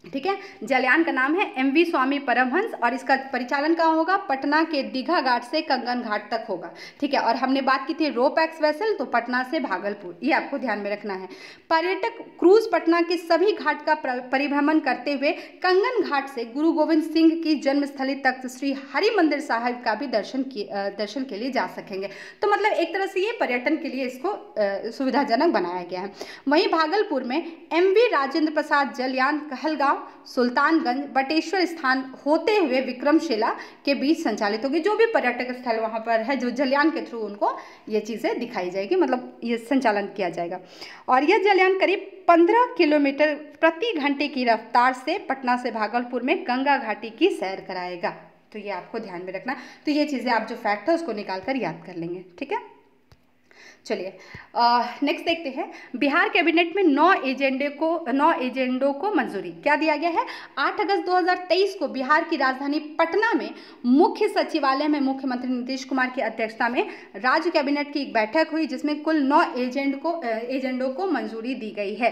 A: ठीक है, जलयान का नाम है एमवी स्वामी परमहंस और इसका परिचालन कहाँ होगा? पटना के दीघा घाट से कंगन घाट तक होगा। ठीक है, और हमने बात की थी रो पैक्स वेसल, तो पटना से भागलपुर, ये आपको ध्यान में रखना है। पर्यटक क्रूज पटना के सभी घाट का परिभ्रमण करते हुए कंगन घाट से गुरु गोविंद सिंह की जन्मस्थली तख्त श्री हरि मंदिर साहिब का भी दर्शन के लिए जा सकेंगे। तो मतलब एक तरह से ये पर्यटन के लिए इसको सुविधाजनक बनाया गया है। वहीं भागलपुर में एमवी राजेंद्र प्रसाद जलयान कहलगांव, सुल्तानगंज, बटेश्वर स्थान होते हुए विक्रमशिला के बीच संचालित होगी। जो भी पर्यटक स्थल वहां पर है, जो जलयान के थ्रू उनको ये चीज़ें दिखाई जाएगी, मतलब ये संचालन किया जाएगा। और यह जलयान करीब 15 किलोमीटर प्रति घंटे की रफ्तार से पटना से भागलपुर में गंगा घाटी की सैर कराएगा। तो ये आपको ध्यान में रखना। तो ये चीज़ें आप जो फैक्ट है उसको निकाल कर याद कर लेंगे। ठीक है, चलिए नेक्स्ट देखते हैं। बिहार कैबिनेट में 9 एजेंडों को मंजूरी। क्या दिया गया है? 8 अगस्त 2023 को बिहार की राजधानी पटना में मुख्य सचिवालय में मुख्यमंत्री नीतीश कुमार की अध्यक्षता में राज्य कैबिनेट की एक बैठक हुई, जिसमें कुल 9 एजेंडों को मंजूरी दी गई है।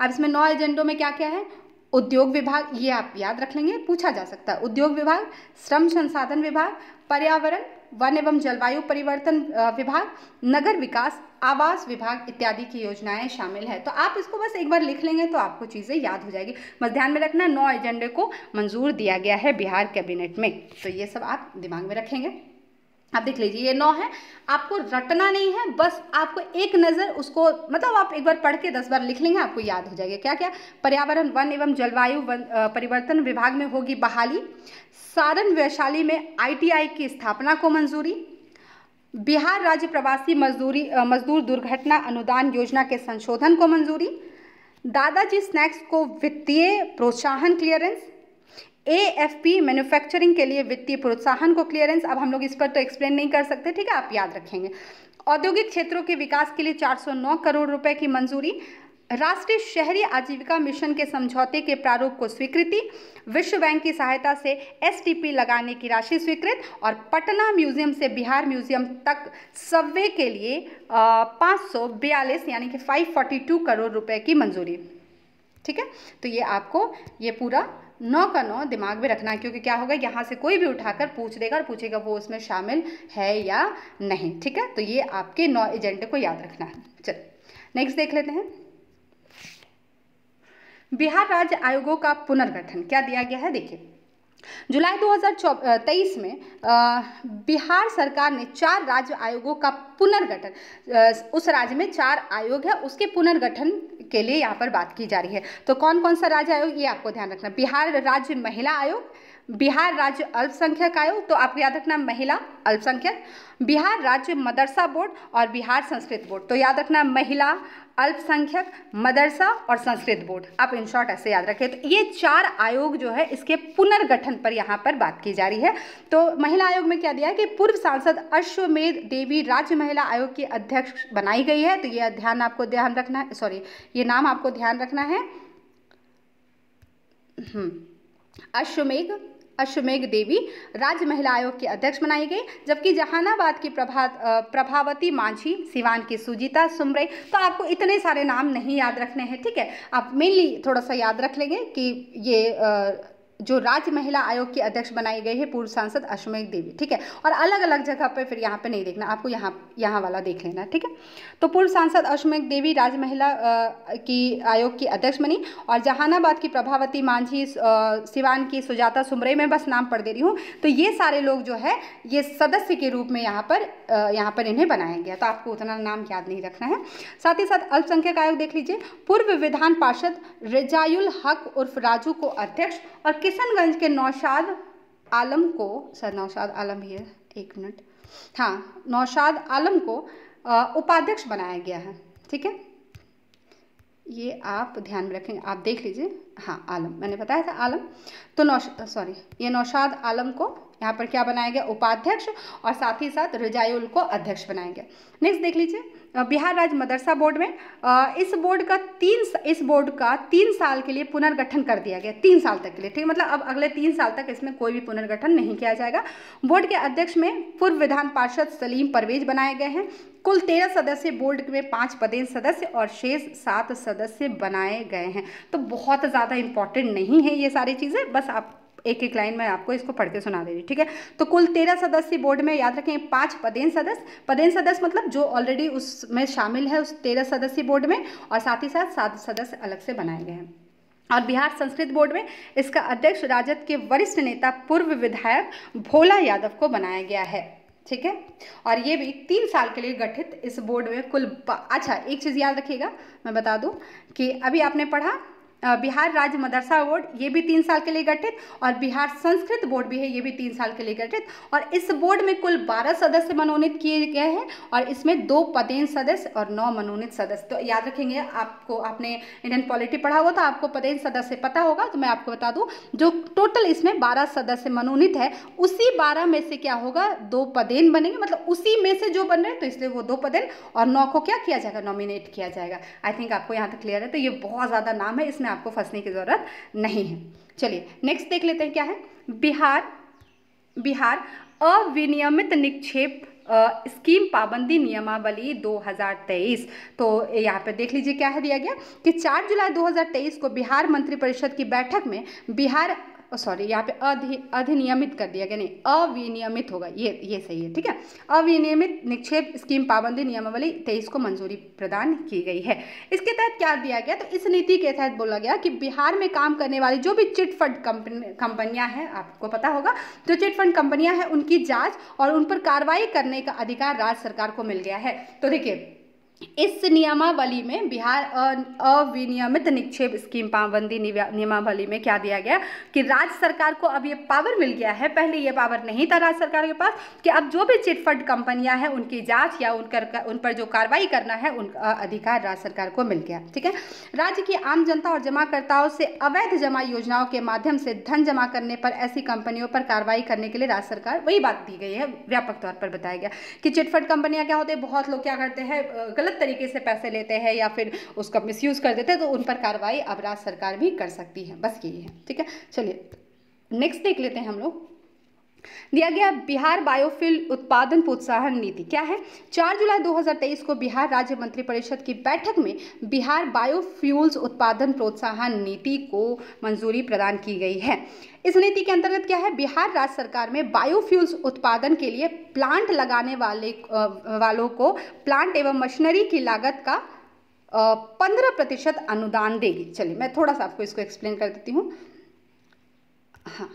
A: अब इसमें 9 एजेंडों में क्या क्या है? उद्योग विभाग, ये आप याद रख लेंगे, पूछा जा सकता है। उद्योग विभाग, श्रम संसाधन विभाग, पर्यावरण वन एवं जलवायु परिवर्तन विभाग, नगर विकास, आवास विभाग इत्यादि की योजनाएं शामिल है। तो आप इसको बस एक बार लिख लेंगे तो आपको चीज़ें याद हो जाएगी। बस ध्यान में रखना 9 एजेंडे को मंजूर दिया गया है बिहार कैबिनेट में। तो ये सब आप दिमाग में रखेंगे। आप देख लीजिए ये 9 है, आपको रटना नहीं है, बस आपको एक नज़र उसको मतलब आप एक बार पढ़ के 10 बार लिख लेंगे, आपको याद हो जाएगा। क्या क्या? पर्यावरण वन एवं जलवायु परिवर्तन विभाग में होगी बहाली। सारण वैशाली में ITI की स्थापना को मंजूरी। बिहार राज्य प्रवासी मजदूर दुर्घटना अनुदान योजना के संशोधन को मंजूरी। दादाजी स्नैक्स को वित्तीय प्रोत्साहन क्लियरेंस। AFP मैन्युफैक्चरिंग के लिए वित्तीय प्रोत्साहन को क्लियरेंस। अब हम लोग इस पर तो एक्सप्लेन नहीं कर सकते, ठीक है, आप याद रखेंगे। औद्योगिक क्षेत्रों के विकास के लिए 409 करोड़ रुपए की मंजूरी। राष्ट्रीय शहरी आजीविका मिशन के समझौते के प्रारूप को स्वीकृति। विश्व बैंक की सहायता से STP लगाने की राशि स्वीकृत। और पटना म्यूजियम से बिहार म्यूजियम तक सबवे के लिए 542 यानी कि 542 करोड़ रुपए की मंजूरी। ठीक है, तो ये आपको ये पूरा 9 का 9 दिमाग में रखना है, क्योंकि क्या होगा यहाँ से कोई भी उठाकर पूछ देगा और पूछेगा वो उसमें शामिल है या नहीं। ठीक है, तो ये आपके 9 एजेंडे को याद रखना है। चलिए नेक्स्ट देख लेते हैं। बिहार राज्य आयोगों का पुनर्गठन क्या दिया गया है? देखिए, जुलाई 2023 में बिहार सरकार ने 4 राज्य आयोगों का पुनर्गठन, उस राज्य में 4 आयोग है उसके पुनर्गठन के लिए यहाँ पर बात की जा रही है। तो कौन कौन सा राज्य आयोग, ये आपको ध्यान रखना। बिहार राज्य महिला आयोग, बिहार राज्य अल्पसंख्यक आयोग, तो आपको याद रखना महिला अल्पसंख्यक, बिहार राज्य मदरसा बोर्ड और बिहार संस्कृत बोर्ड। तो याद रखना महिला, अल्पसंख्यक, मदरसा और संस्कृत बोर्ड, आप इन शॉर्ट ऐसे याद रखें। तो ये 4 आयोग जो है इसके पुनर्गठन पर यहाँ पर बात की जा रही है। तो महिला आयोग में क्या दिया है कि पूर्व सांसद अश्वमेध देवी राज्य महिला आयोग की अध्यक्ष बनाई गई है। तो ये ध्यान रखना है, सॉरी ये नाम आपको ध्यान रखना है, अश्वमेध अश्वमेघ देवी राज्य महिला आयोग की अध्यक्ष बनाई गई, जबकि जहानाबाद की प्रभावती मांझी, सिवान की सुजीता सुमरे। तो आपको इतने सारे नाम नहीं याद रखने हैं, ठीक है, आप मेनली थोड़ा सा याद रख लेंगे कि ये जो राज्य महिला आयोग की अध्यक्ष बनाई गई है पूर्व सांसद अश्वमेघ देवी, ठीक है। और अलग अलग जगह पे फिर यहाँ पे नहीं देखना आपको, यहाँ वाला देख लेना, ठीक है। तो पूर्व सांसद अश्वमेघ देवी राज्य महिला की आयोग की अध्यक्ष बनी, और जहानाबाद की प्रभावती मांझी, सिवान की सुजाता सुमरे, मैं बस नाम पढ़ दे रही हूँ। तो ये सारे लोग जो है ये सदस्य के रूप में यहाँ पर इन्हें बनाया गया। तो आपको उतना नाम याद नहीं रखना है। साथ ही साथ अल्पसंख्यक आयोग देख लीजिए, पूर्व विधान पार्षद रिजायुल हक उर्फ राजू को अध्यक्ष, और किशनगंज के नौशाद आलम को, सर नौशाद आलम ही है, एक मिनट, हाँ, नौशाद आलम को उपाध्यक्ष बनाया गया है, ठीक है। ये आप ध्यान में रखेंगे, आप देख लीजिए, हाँ आलम मैंने बताया था आलम, तो ये नौशाद आलम को यहाँ पर क्या बनाया गया, उपाध्यक्ष, और साथ ही साथ रिजायुल को अध्यक्ष बनाया गया। नेक्स्ट देख लीजिए, बिहार राज्य मदरसा बोर्ड में इस बोर्ड का 3 साल के लिए पुनर्गठन कर दिया गया, 3 साल तक के लिए, ठीक है, मतलब अब अगले 3 साल तक इसमें कोई भी पुनर्गठन नहीं किया जाएगा। बोर्ड के अध्यक्ष में पूर्व विधान पार्षद सलीम परवेज बनाए गए हैं। कुल 13 सदस्य बोर्ड में 5 पदेन सदस्य और शेष 7 सदस्य बनाए गए हैं। तो बहुत ज़्यादा इंपॉर्टेंट नहीं है ये सारी चीज़ें, बस आप एक एक लाइन में आपको इसको पढ़ के सुना दे रही, ठीक है। तो कुल 13 सदस्य बोर्ड में, याद रखें, 5 पदेन सदस्य मतलब जो ऑलरेडी उसमें शामिल है उस 13 सदस्य बोर्ड में, और साथ ही साथ 7 सदस्य अलग से बनाए गए हैं। और बिहार संस्कृत बोर्ड में इसका अध्यक्ष राजद के वरिष्ठ नेता पूर्व विधायक भोला यादव को बनाया गया है, ठीक है। और ये भी 3 साल के लिए गठित इस बोर्ड में कुल अच्छा, एक चीज़ याद रखिएगा, मैं बता दूं कि अभी आपने पढ़ा बिहार राज्य मदरसा बोर्ड, ये भी 3 साल के लिए गठित, और बिहार संस्कृत बोर्ड भी है, ये भी 3 साल के लिए गठित, और इस बोर्ड में कुल 12 सदस्य मनोनीत किए गए हैं, और इसमें 2 पदेन सदस्य और 9 मनोनीत सदस्य। तो याद रखेंगे, आपको आपने इंडियन पॉलिटी पढ़ा होगा तो आपको पदेन सदस्य पता होगा, तो मैं आपको बता दूं जो टोटल इसमें 12 सदस्य मनोनीत है, उसी 12 में से क्या होगा, 2 पदेन बनेंगे, मतलब उसी में से जो बन रहे हैं, तो इसलिए वो 2 पदेन, और 9 को क्या किया जाएगा, नॉमिनेट किया जाएगा। आई थिंक आपको यहाँ तक क्लियर है। तो ये बहुत ज़्यादा नाम है, इसमें आपको फंसने की जरूरत नहीं है। चलिए नेक्स्ट देख लेते हैं क्या है। बिहार अविनियमित निक्षेप स्कीम पाबंदी नियमावली 2023। तो यहाँ पे देख लीजिए क्या है दिया गया कि 4 जुलाई 2023 को बिहार मंत्रिपरिषद की बैठक में यहाँ पे अधिनियमित कर दिया गया, नहीं अविनियमित होगा, ये सही है, ठीक है। अविनियमित निक्षेप स्कीम पाबंदी नियमावली 23 को मंजूरी प्रदान की गई है। इसके तहत क्या दिया गया, तो इस नीति के तहत बोला गया कि बिहार में काम करने वाली जो भी चिटफंड कंपनियां हैं, आपको पता होगा जो चिटफंड कंपनियां हैं, उनकी जांच और उन पर कार्रवाई करने का अधिकार राज्य सरकार को मिल गया है। तो देखिए इस नियमावली में बिहार अविनियमित निक्षेप स्कीम पाबंदी नियमावली में क्या दिया गया कि राज्य सरकार को अब ये पावर मिल गया है, पहले ये पावर नहीं था राज्य सरकार के पास, कि अब जो भी चिटफंड कंपनियां हैं उनकी जांच या उन पर जो कार्रवाई करना है उनका अधिकार राज्य सरकार को मिल गया, ठीक है। राज्य की आम जनता और जमाकर्ताओं से अवैध जमा योजनाओं के माध्यम से धन जमा करने पर ऐसी कंपनियों पर कार्रवाई करने के लिए राज्य सरकार, वही बात दी गई है, व्यापक तौर पर बताया गया कि चिटफंड कंपनियां क्या होते हैं, बहुत लोग क्या करते हैं, गलत तरीके से पैसे लेते हैं या फिर उसका मिसयूज कर देते हैं, तो उन पर कार्रवाई अब राज्य सरकार भी कर सकती है, बस यही है, ठीक है। चलिए नेक्स्ट देख लेते हैं हम लोग। दिया गया बिहार बायोफ्यूल उत्पादन प्रोत्साहन नीति क्या है। 4 जुलाई 2023 को बिहार राज्य मंत्रिपरिषद की बैठक में बिहार बायोफ्यूल्स उत्पादन प्रोत्साहन नीति को मंजूरी प्रदान की गई है। इस नीति के अंतर्गत क्या है, बिहार राज्य सरकार में बायोफ्यूल्स उत्पादन के लिए प्लांट लगाने वालों को प्लांट एवं मशीनरी की लागत का 15% अनुदान देगी। चलिए मैं थोड़ा सा आपको इसको एक्सप्लेन कर देती हूँ। हाँ,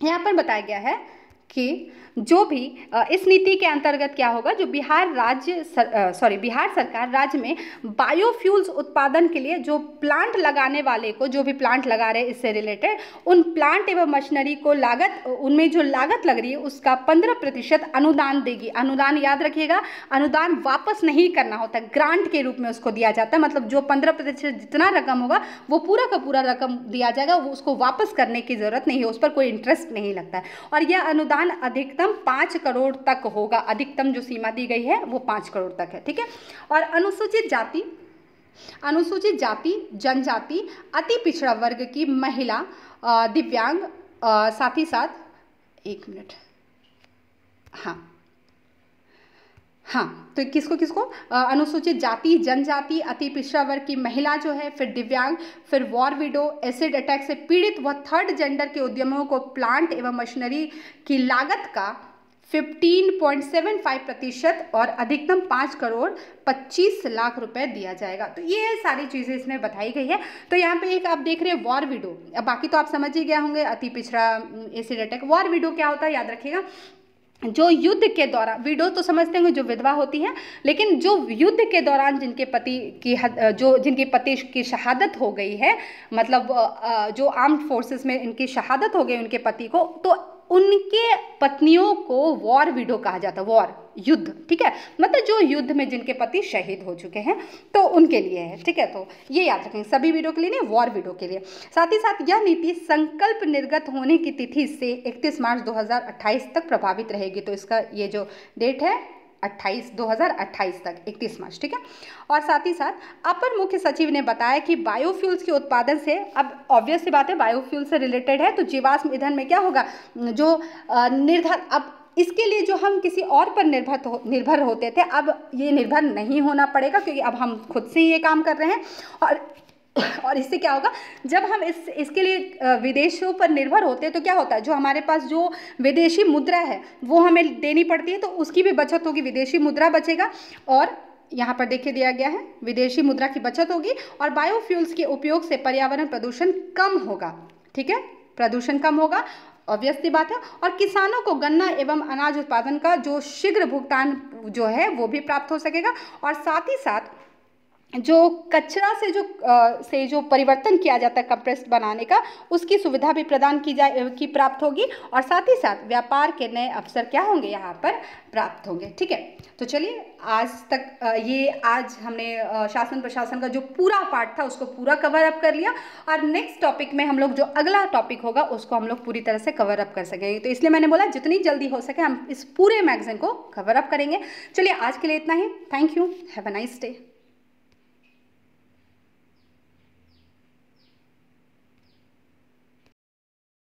A: यहाँ पर बताया गया है कि जो भी इस नीति के अंतर्गत क्या होगा, जो बिहार सरकार राज्य में बायोफ्यूल्स उत्पादन के लिए जो प्लांट लगाने वाले को, जो भी प्लांट लगा रहे हैं इससे रिलेटेड, उन प्लांट एवं मशीनरी को उनमें जो लागत लग रही है उसका 15% अनुदान देगी। अनुदान याद रखिएगा, अनुदान वापस नहीं करना होता, ग्रांट के रूप में उसको दिया जाता है, मतलब जो 15% जितना रकम होगा वो पूरा का पूरा रकम दिया जाएगा, वो उसको वापस करने की जरूरत नहीं है, उस पर कोई इंटरेस्ट नहीं लगता है। और यह अनुदान अधिकतम 5 करोड़ तक होगा, अधिकतम जो सीमा दी गई है वो 5 करोड़ तक है, ठीक है। और अनुसूचित जाति, जनजाति, अति पिछड़ा वर्ग की महिला, दिव्यांग, साथ ही साथ 1 मिनट, हाँ हाँ, तो किसको किसको अनुसूचित जाति, जनजाति, अति पिछड़ा वर्ग की महिला जो है, फिर दिव्यांग, फिर वॉर विडो, एसिड अटैक से पीड़ित व थर्ड जेंडर के उद्यमियों को प्लांट एवं मशीनरी की लागत का 15.75% और अधिकतम 5,25,00,000 रुपए दिया जाएगा। तो ये सारी चीज़ें इसमें बताई गई है। तो यहाँ पे एक आप देख रहे हैं वॉर विडो, अब बाकी तो आप समझ ही गए होंगे, अति पिछड़ा, एसिड अटैक। वॉर विडो क्या होता है याद रखिएगा, जो युद्ध के दौरान, विडो तो समझते होंगे जो विधवा होती हैं, लेकिन जो युद्ध के दौरान जिनके पति की जिनके पति की शहादत हो गई है, मतलब जो आर्म्ड फोर्सेस में इनकी शहादत हो गई उनके पति को, तो उनके पत्नियों को वॉर विडो कहा जाता है। वॉर युद्ध, ठीक है, मतलब जो युद्ध में जिनके पति शहीद हो चुके हैं, तो उनके लिए है, ठीक है। तो ये याद रखेंगे, सभी विडो के लिए नहीं, वॉर विडो के लिए। साथ ही साथ यह नीति संकल्प निर्गत होने की तिथि से 31 मार्च 2028 तक प्रभावित रहेगी। तो इसका ये जो डेट है 2028 तक 31 मार्च, ठीक है। और साथ ही साथ अपर मुख्य सचिव ने बताया कि बायोफ्यूल्स के उत्पादन से, अब ऑब्वियस सी बात है बायोफ्यूल से रिलेटेड है, तो जीवाश्म ईंधन में क्या होगा, जो निर्धारित, अब इसके लिए जो हम किसी और पर निर्भर होते थे, अब ये निर्भर नहीं होना पड़ेगा, क्योंकि अब हम खुद से ये काम कर रहे हैं। और इससे क्या होगा, जब हम इसके लिए विदेशों पर निर्भर होते हैं, तो क्या होता है, जो हमारे पास जो विदेशी मुद्रा है वो हमें देनी पड़ती है, तो उसकी भी बचत होगी, विदेशी मुद्रा बचेगा। और यहाँ पर देखिए दिया गया है, विदेशी मुद्रा की बचत होगी और बायोफ्यूल्स के उपयोग से पर्यावरण प्रदूषण कम होगा, ठीक है, प्रदूषण कम होगा, ऑब्वियस सी बात है। और किसानों को गन्ना एवं अनाज उत्पादन का जो शीघ्र भुगतान जो है वो भी प्राप्त हो सकेगा। और साथ ही साथ जो कचरा से जो परिवर्तन किया जाता है कंप्रेस्ट बनाने का, उसकी सुविधा भी प्रदान की प्राप्त होगी। और साथ ही साथ व्यापार के नए अवसर क्या होंगे यहाँ पर प्राप्त होंगे, ठीक है। तो चलिए आज हमने शासन प्रशासन का जो पूरा पार्ट था उसको पूरा कवर अप कर लिया, और नेक्स्ट टॉपिक में हम लोग जो अगला टॉपिक होगा उसको हम लोग पूरी तरह से कवर अप कर सकेंगे। तो इसलिए मैंने बोला जितनी जल्दी हो सके हम इस पूरे मैगजीन को कवर अप करेंगे। चलिए आज के लिए इतना ही, thank you, have a nice day.